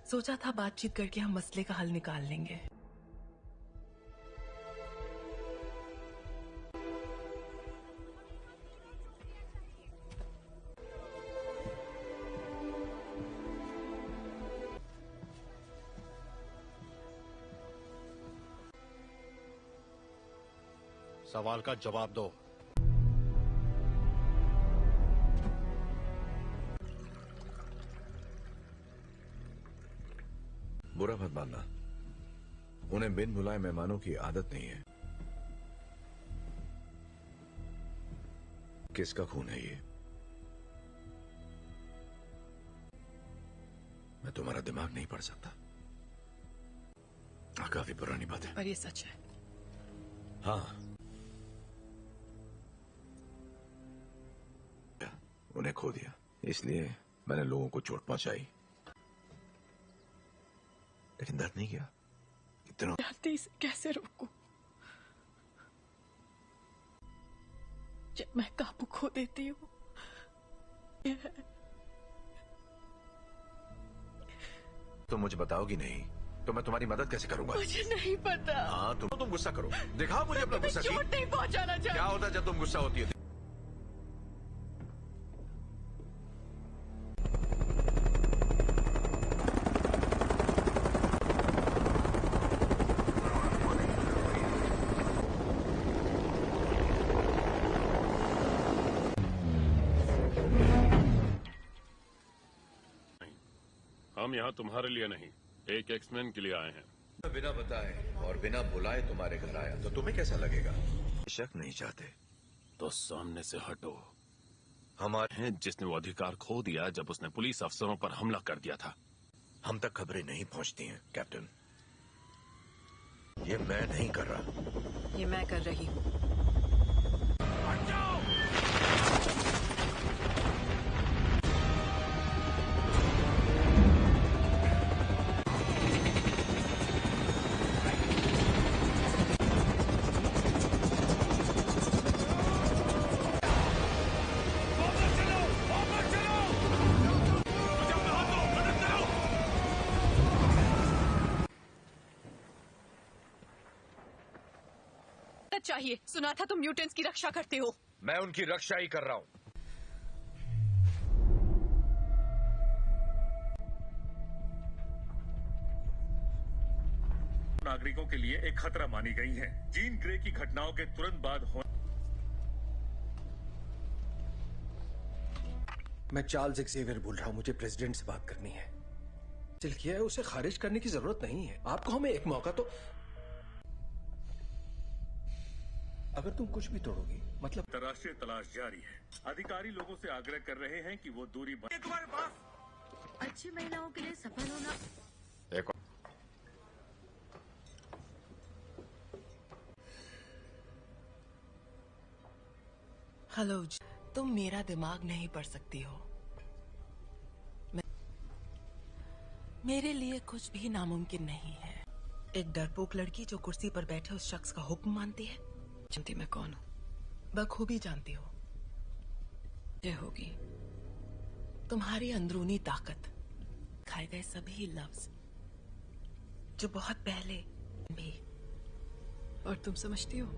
S12: सोचा था। बातचीत करके हम मसले का हल निकाल लेंगे।
S10: सवाल का जवाब दो।
S11: बुरा मत मानना, उन्हें बिन बुलाए मेहमानों की आदत नहीं है। किसका खून है ये? मैं तुम्हारा दिमाग नहीं पढ़ सकता। काफी पुरानी बात है,
S12: पर ये सच है।
S11: हाँ, उन्हें खो दिया, इसलिए मैंने लोगों को चोट पहुंचाई, लेकिन दर्द नहीं किया। इतना
S12: इसे कैसे रोकूं? जब मैं काबू खो देती हूँ।
S11: तो मुझे बताओगी नहीं तो मैं तुम्हारी मदद कैसे करूंगा?
S12: मुझे नहीं पता।
S11: हाँ, तुम गुस्सा करो, दिखाओ मुझे अपना गुस्सा।
S12: चोट नहीं पहुंचाना चाहती।
S11: क्या होता है जब तुम गुस्सा होती है?
S4: हम यहाँ तुम्हारे लिए नहीं, एक एक्समैन के लिए आए हैं।
S11: बिना बताए और बिना बुलाए तुम्हारे घर आया तो तुम्हें कैसा लगेगा? शक नहीं चाहते
S4: तो सामने से हटो।
S11: हमारे
S4: हैं जिसने वो अधिकार खो दिया जब उसने पुलिस अफसरों पर हमला कर दिया था।
S11: हम तक खबरें नहीं पहुंचती हैं कैप्टन। ये मैं नहीं कर रहा,
S1: ये मैं कर रही हूँ। चाहिए। सुना था तुम म्यूटेंट्स की रक्षा करते हो।
S11: मैं उनकी रक्षा ही कर रहा हूं।
S14: नागरिकों के लिए एक खतरा मानी गई हैं। जीन ग्रे की घटनाओं के तुरंत बाद
S5: मैं चार्ल्स एक्सेवियर बोल रहा हूं। मुझे प्रेसिडेंट से बात करनी है। दिल किया है, उसे खारिज करने की जरूरत नहीं है। आपको हमें एक मौका तो। अगर तुम कुछ भी तोड़ोगी मतलब।
S14: अंतर्राष्ट्रीय तलाश जारी है। अधिकारी लोगों से आग्रह कर रहे हैं कि वो दूरी तुम्हारे पास
S15: अच्छी महिलाओं के लिए सफल होना।
S11: एक
S12: हेलो, तुम मेरा दिमाग नहीं पढ़ सकती हो। मेरे लिए कुछ भी नामुमकिन नहीं है। एक डरपोक लड़की जो कुर्सी पर बैठे उस शख्स का हुक्म मानती है।
S1: जानती मैं कौन हूँ?
S12: बखूबी जानती हो।
S1: ये होगी
S12: तुम्हारी अंदरूनी ताकत, खाए गए सभी लफ्ज जो बहुत पहले भी।
S1: और तुम समझती हो?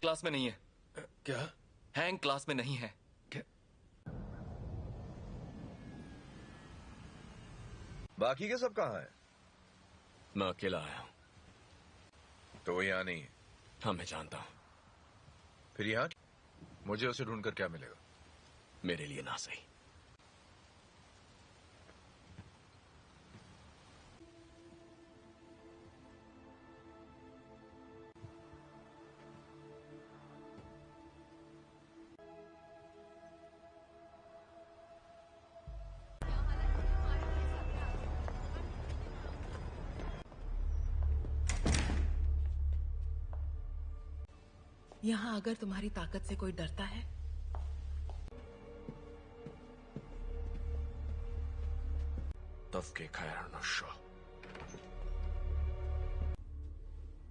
S7: क्लास में नहीं है।
S5: क्या?
S7: हैंग क्लास में नहीं है।
S5: क्या?
S11: बाकी के सब कहाँ हैं?
S7: मैं अकेला आया हूं।
S11: तो वो यहाँ नहीं है।
S7: हाँ, मैं जानता हूं।
S11: फिर यहाँ मुझे उसे ढूंढकर क्या मिलेगा?
S7: मेरे लिए ना सही।
S12: यहाँ अगर तुम्हारी ताकत से कोई डरता है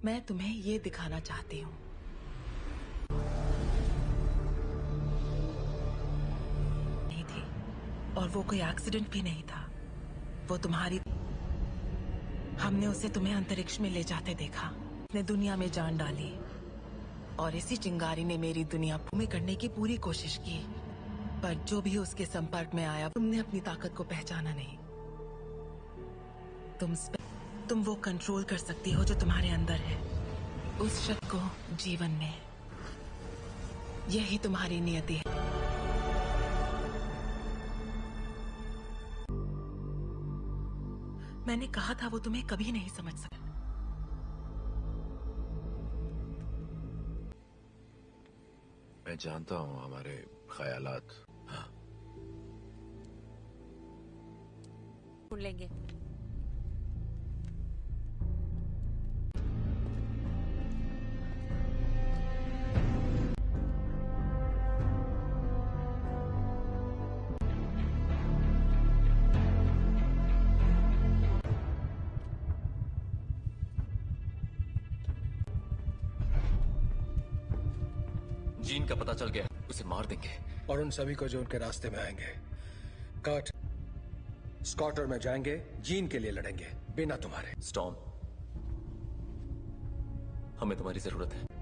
S12: मैं तुम्हें ये दिखाना चाहती हूँ। नहीं थी और वो कोई एक्सीडेंट भी नहीं था। वो तुम्हारी हमने उसे तुम्हें अंतरिक्ष में ले जाते देखा। उसने दुनिया में जान डाली और इसी चिंगारी ने मेरी दुनिया में करने की पूरी कोशिश की, पर जो भी उसके संपर्क में आया तुमने अपनी ताकत को पहचाना नहीं। तुम वो कंट्रोल कर सकती हो जो तुम्हारे अंदर है, उस शक्ति को जीवन में। यही तुम्हारी नियति है। मैंने कहा था वो तुम्हें कभी नहीं समझ सका।
S11: मैं जानता हूँ हमारे ख्यालात। हाँ,
S15: ढूंढ लेंगे।
S7: जीन का पता चल गया, उसे मार देंगे।
S5: और उन सभी को जो उनके रास्ते में आएंगे। कर्ट, स्कॉट और मैं जाएंगे, जीन के लिए लड़ेंगे, बिना तुम्हारे।
S7: स्टॉर्म, हमें तुम्हारी जरूरत है।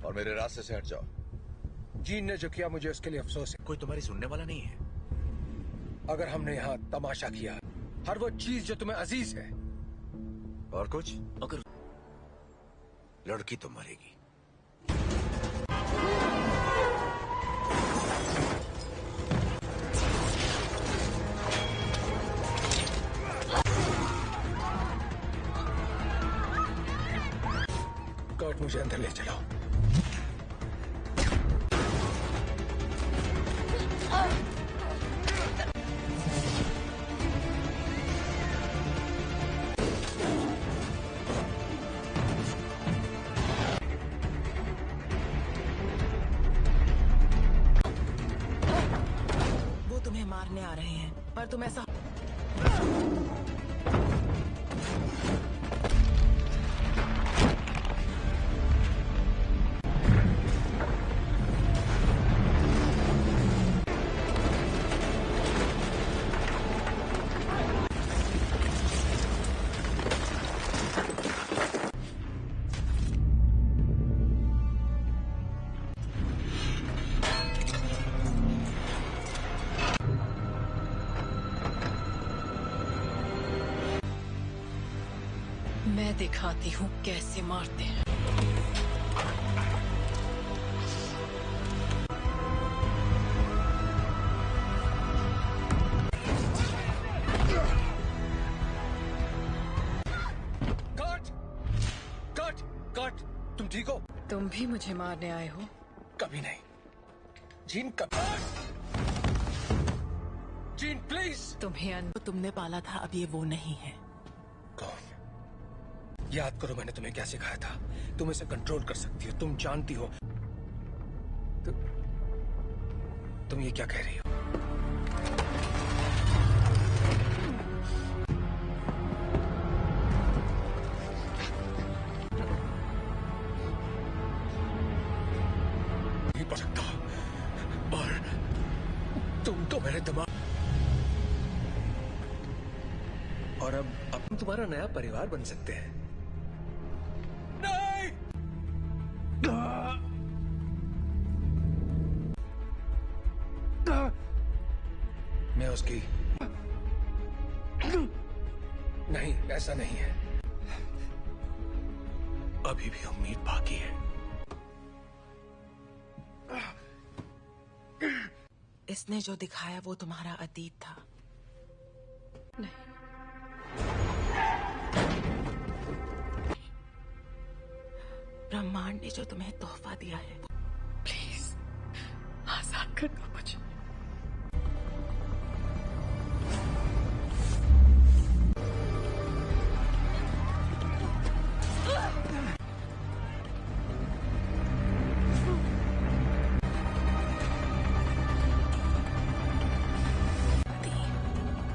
S11: और मेरे रास्ते से हट जाओ।
S5: जीन ने जो किया मुझे उसके लिए अफसोस है।
S11: कोई तुम्हारी सुनने वाला नहीं है।
S5: अगर हमने यहाँ तमाशा किया, हर वो चीज जो तुम्हें अजीज है।
S11: और कुछ?
S7: अगर
S11: लड़की तो मरेगी।
S5: कर्ट, मुझे अंदर ले चलो।
S12: वो तुम्हें मारने आ रहे हैं, पर तुम ऐसा
S1: मैं दिखाती हूँ कैसे मारते हैं।
S5: कर्ट! कर्ट! कर्ट! तुम ठीक हो?
S1: तुम भी मुझे मारने आए हो?
S5: कभी नहीं। जीन, कभी। Gene, please!
S1: तुम्हें
S12: तुमने पाला था, अब ये वो नहीं है।
S5: कौन? याद करो मैंने तुम्हें क्या सिखाया था। तुम इसे कंट्रोल कर सकती हो, तुम जानती हो। तुम ये क्या कह रही हो? नहीं पढ़ सकता। और तुम तो मेरे दिमाग। और अब तुम्हारा नया परिवार बन सकते हैं। मैं उसकी नहीं, ऐसा नहीं है। अभी भी उम्मीद बाकी है।
S12: इसने जो दिखाया वो तुम्हारा अतीत था।
S1: नहीं,
S12: जो तुम्हें तोहफा दिया है।
S1: प्लीज आजाद कर दो मुझे।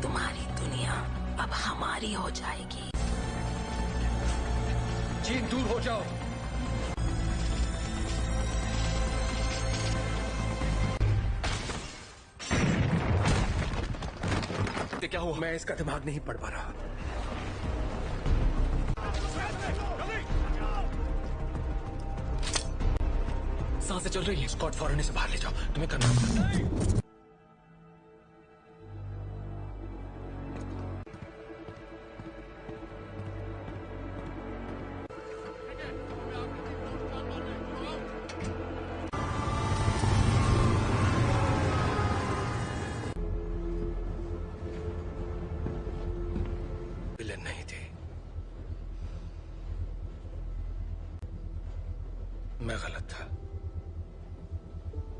S12: तुम्हारी दुनिया अब हमारी हो जाएगी।
S5: जीन दूर हो जाओ।
S7: क्या हुआ?
S5: मैं इसका दिमाग नहीं पढ़ पा रहा।
S7: सांसें चल रही है।
S5: स्कॉट फौरन इसे बाहर ले जाओ। तुम्हें करना होगा। विलन नहीं थे। मैं गलत था।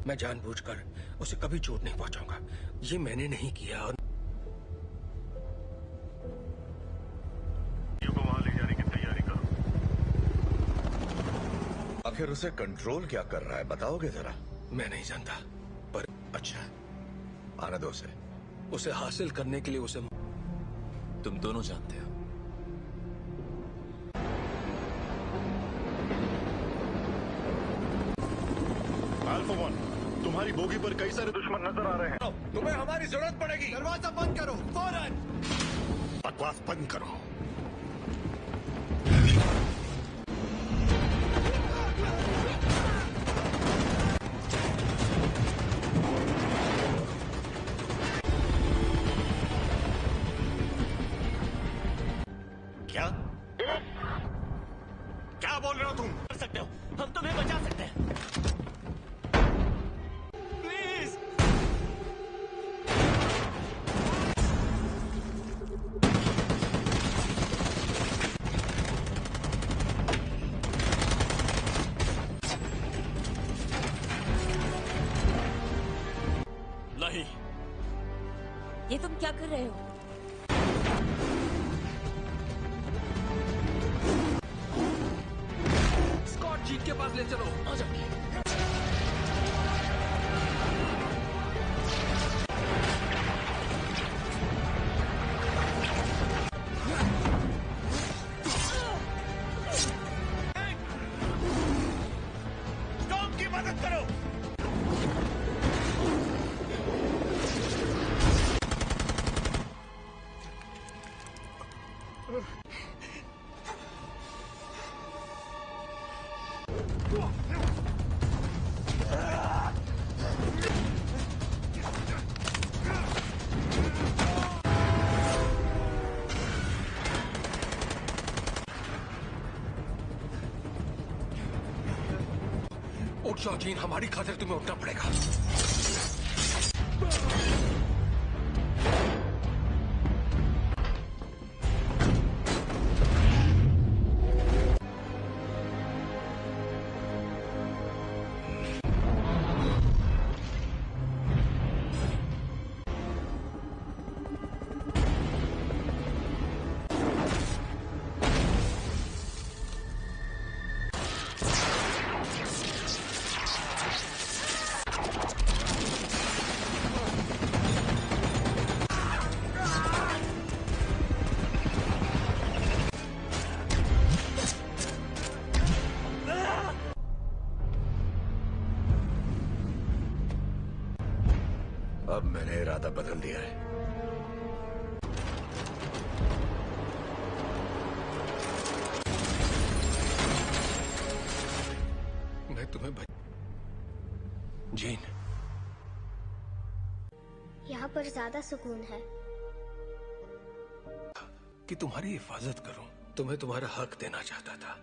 S5: मैं जानबूझकर उसे कभी चोट नहीं पहुंचाऊंगा। ये मैंने नहीं किया। और
S10: को वहां ले जाने की तैयारी करो।
S11: आखिर उसे कंट्रोल क्या कर रहा है, बताओगे जरा?
S5: मैं नहीं जानता, पर
S11: अच्छा, आने दो उसे।
S5: उसे हासिल करने के लिए उसे
S7: तुम दोनों जानते हो।
S10: अल्फा वन, तुम्हारी बोगी पर कई सारे दुश्मन नजर आ रहे हैं।
S11: तुम्हें हमारी जरूरत पड़ेगी।
S10: दरवाजा बंद करो फौरन। बकवास बंद करो। क्या क्या बोल रहे हो तुम?
S9: कर सकते हो, हम तुम्हें बचा सकते हैं। प्लीज। नहीं।
S15: ये तुम क्या कर रहे हो?
S5: स्कॉट जीत के पास ले चलो।
S7: आ जाओ।
S10: टॉम की मदद करो।
S5: उठ जाओ जीन, हमारी खातिर तुम्हें उठना पड़ेगा।
S11: अब मैंने इरादा बदल दिया है।
S5: मैं तुम्हें जीन,
S2: यहाँ पर ज्यादा सुकून है।
S5: कि तुम्हारी हिफाजत करूं। तुम्हें तुम्हारा हक देना चाहता था।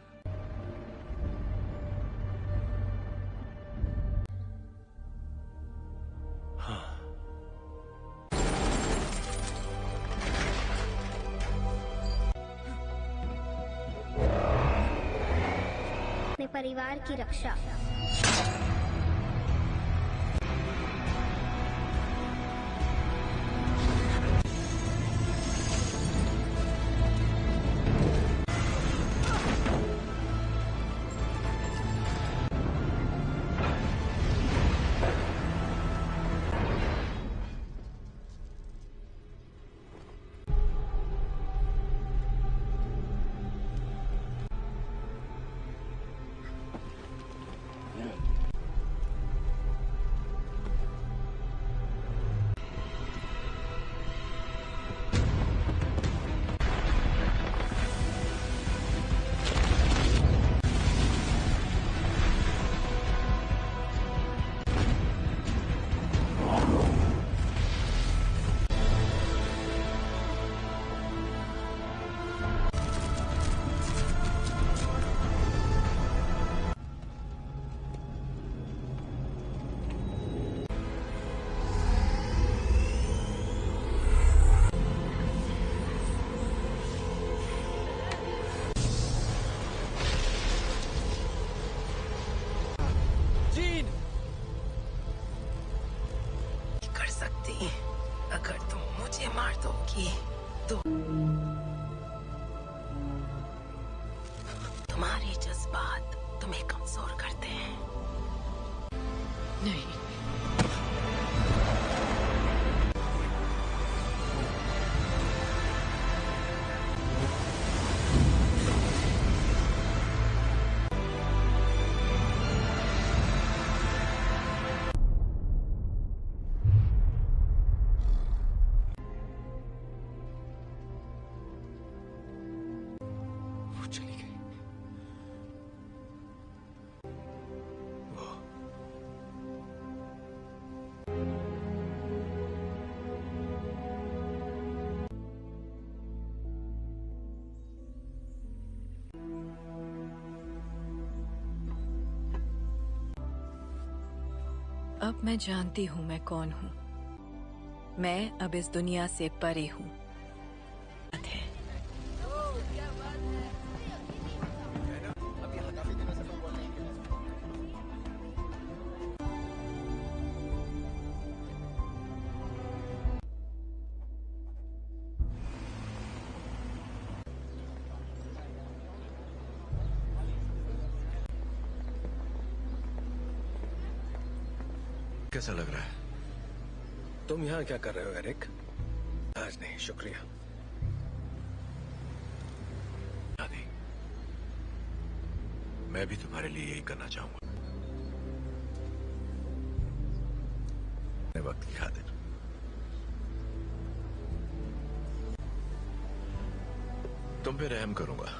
S2: परिवार की रक्षा।
S12: कर सकती अगर तुम मुझे मार दोगी तो तुम्हारे जज्बात तुम्हें कमजोर करते हैं।
S1: नहीं,
S5: चली गई। वो
S1: अब मैं जानती हूँ मैं कौन हूँ। मैं अब इस दुनिया से परे हूँ।
S11: कैसा लग रहा है?
S5: तुम यहाँ क्या कर रहे हो एरिक? आज नहीं, शुक्रिया।
S11: दादी, मैं भी तुम्हारे लिए यही करना चाहूंगा। वक्त की खातिर तुम पे रहम करूंगा।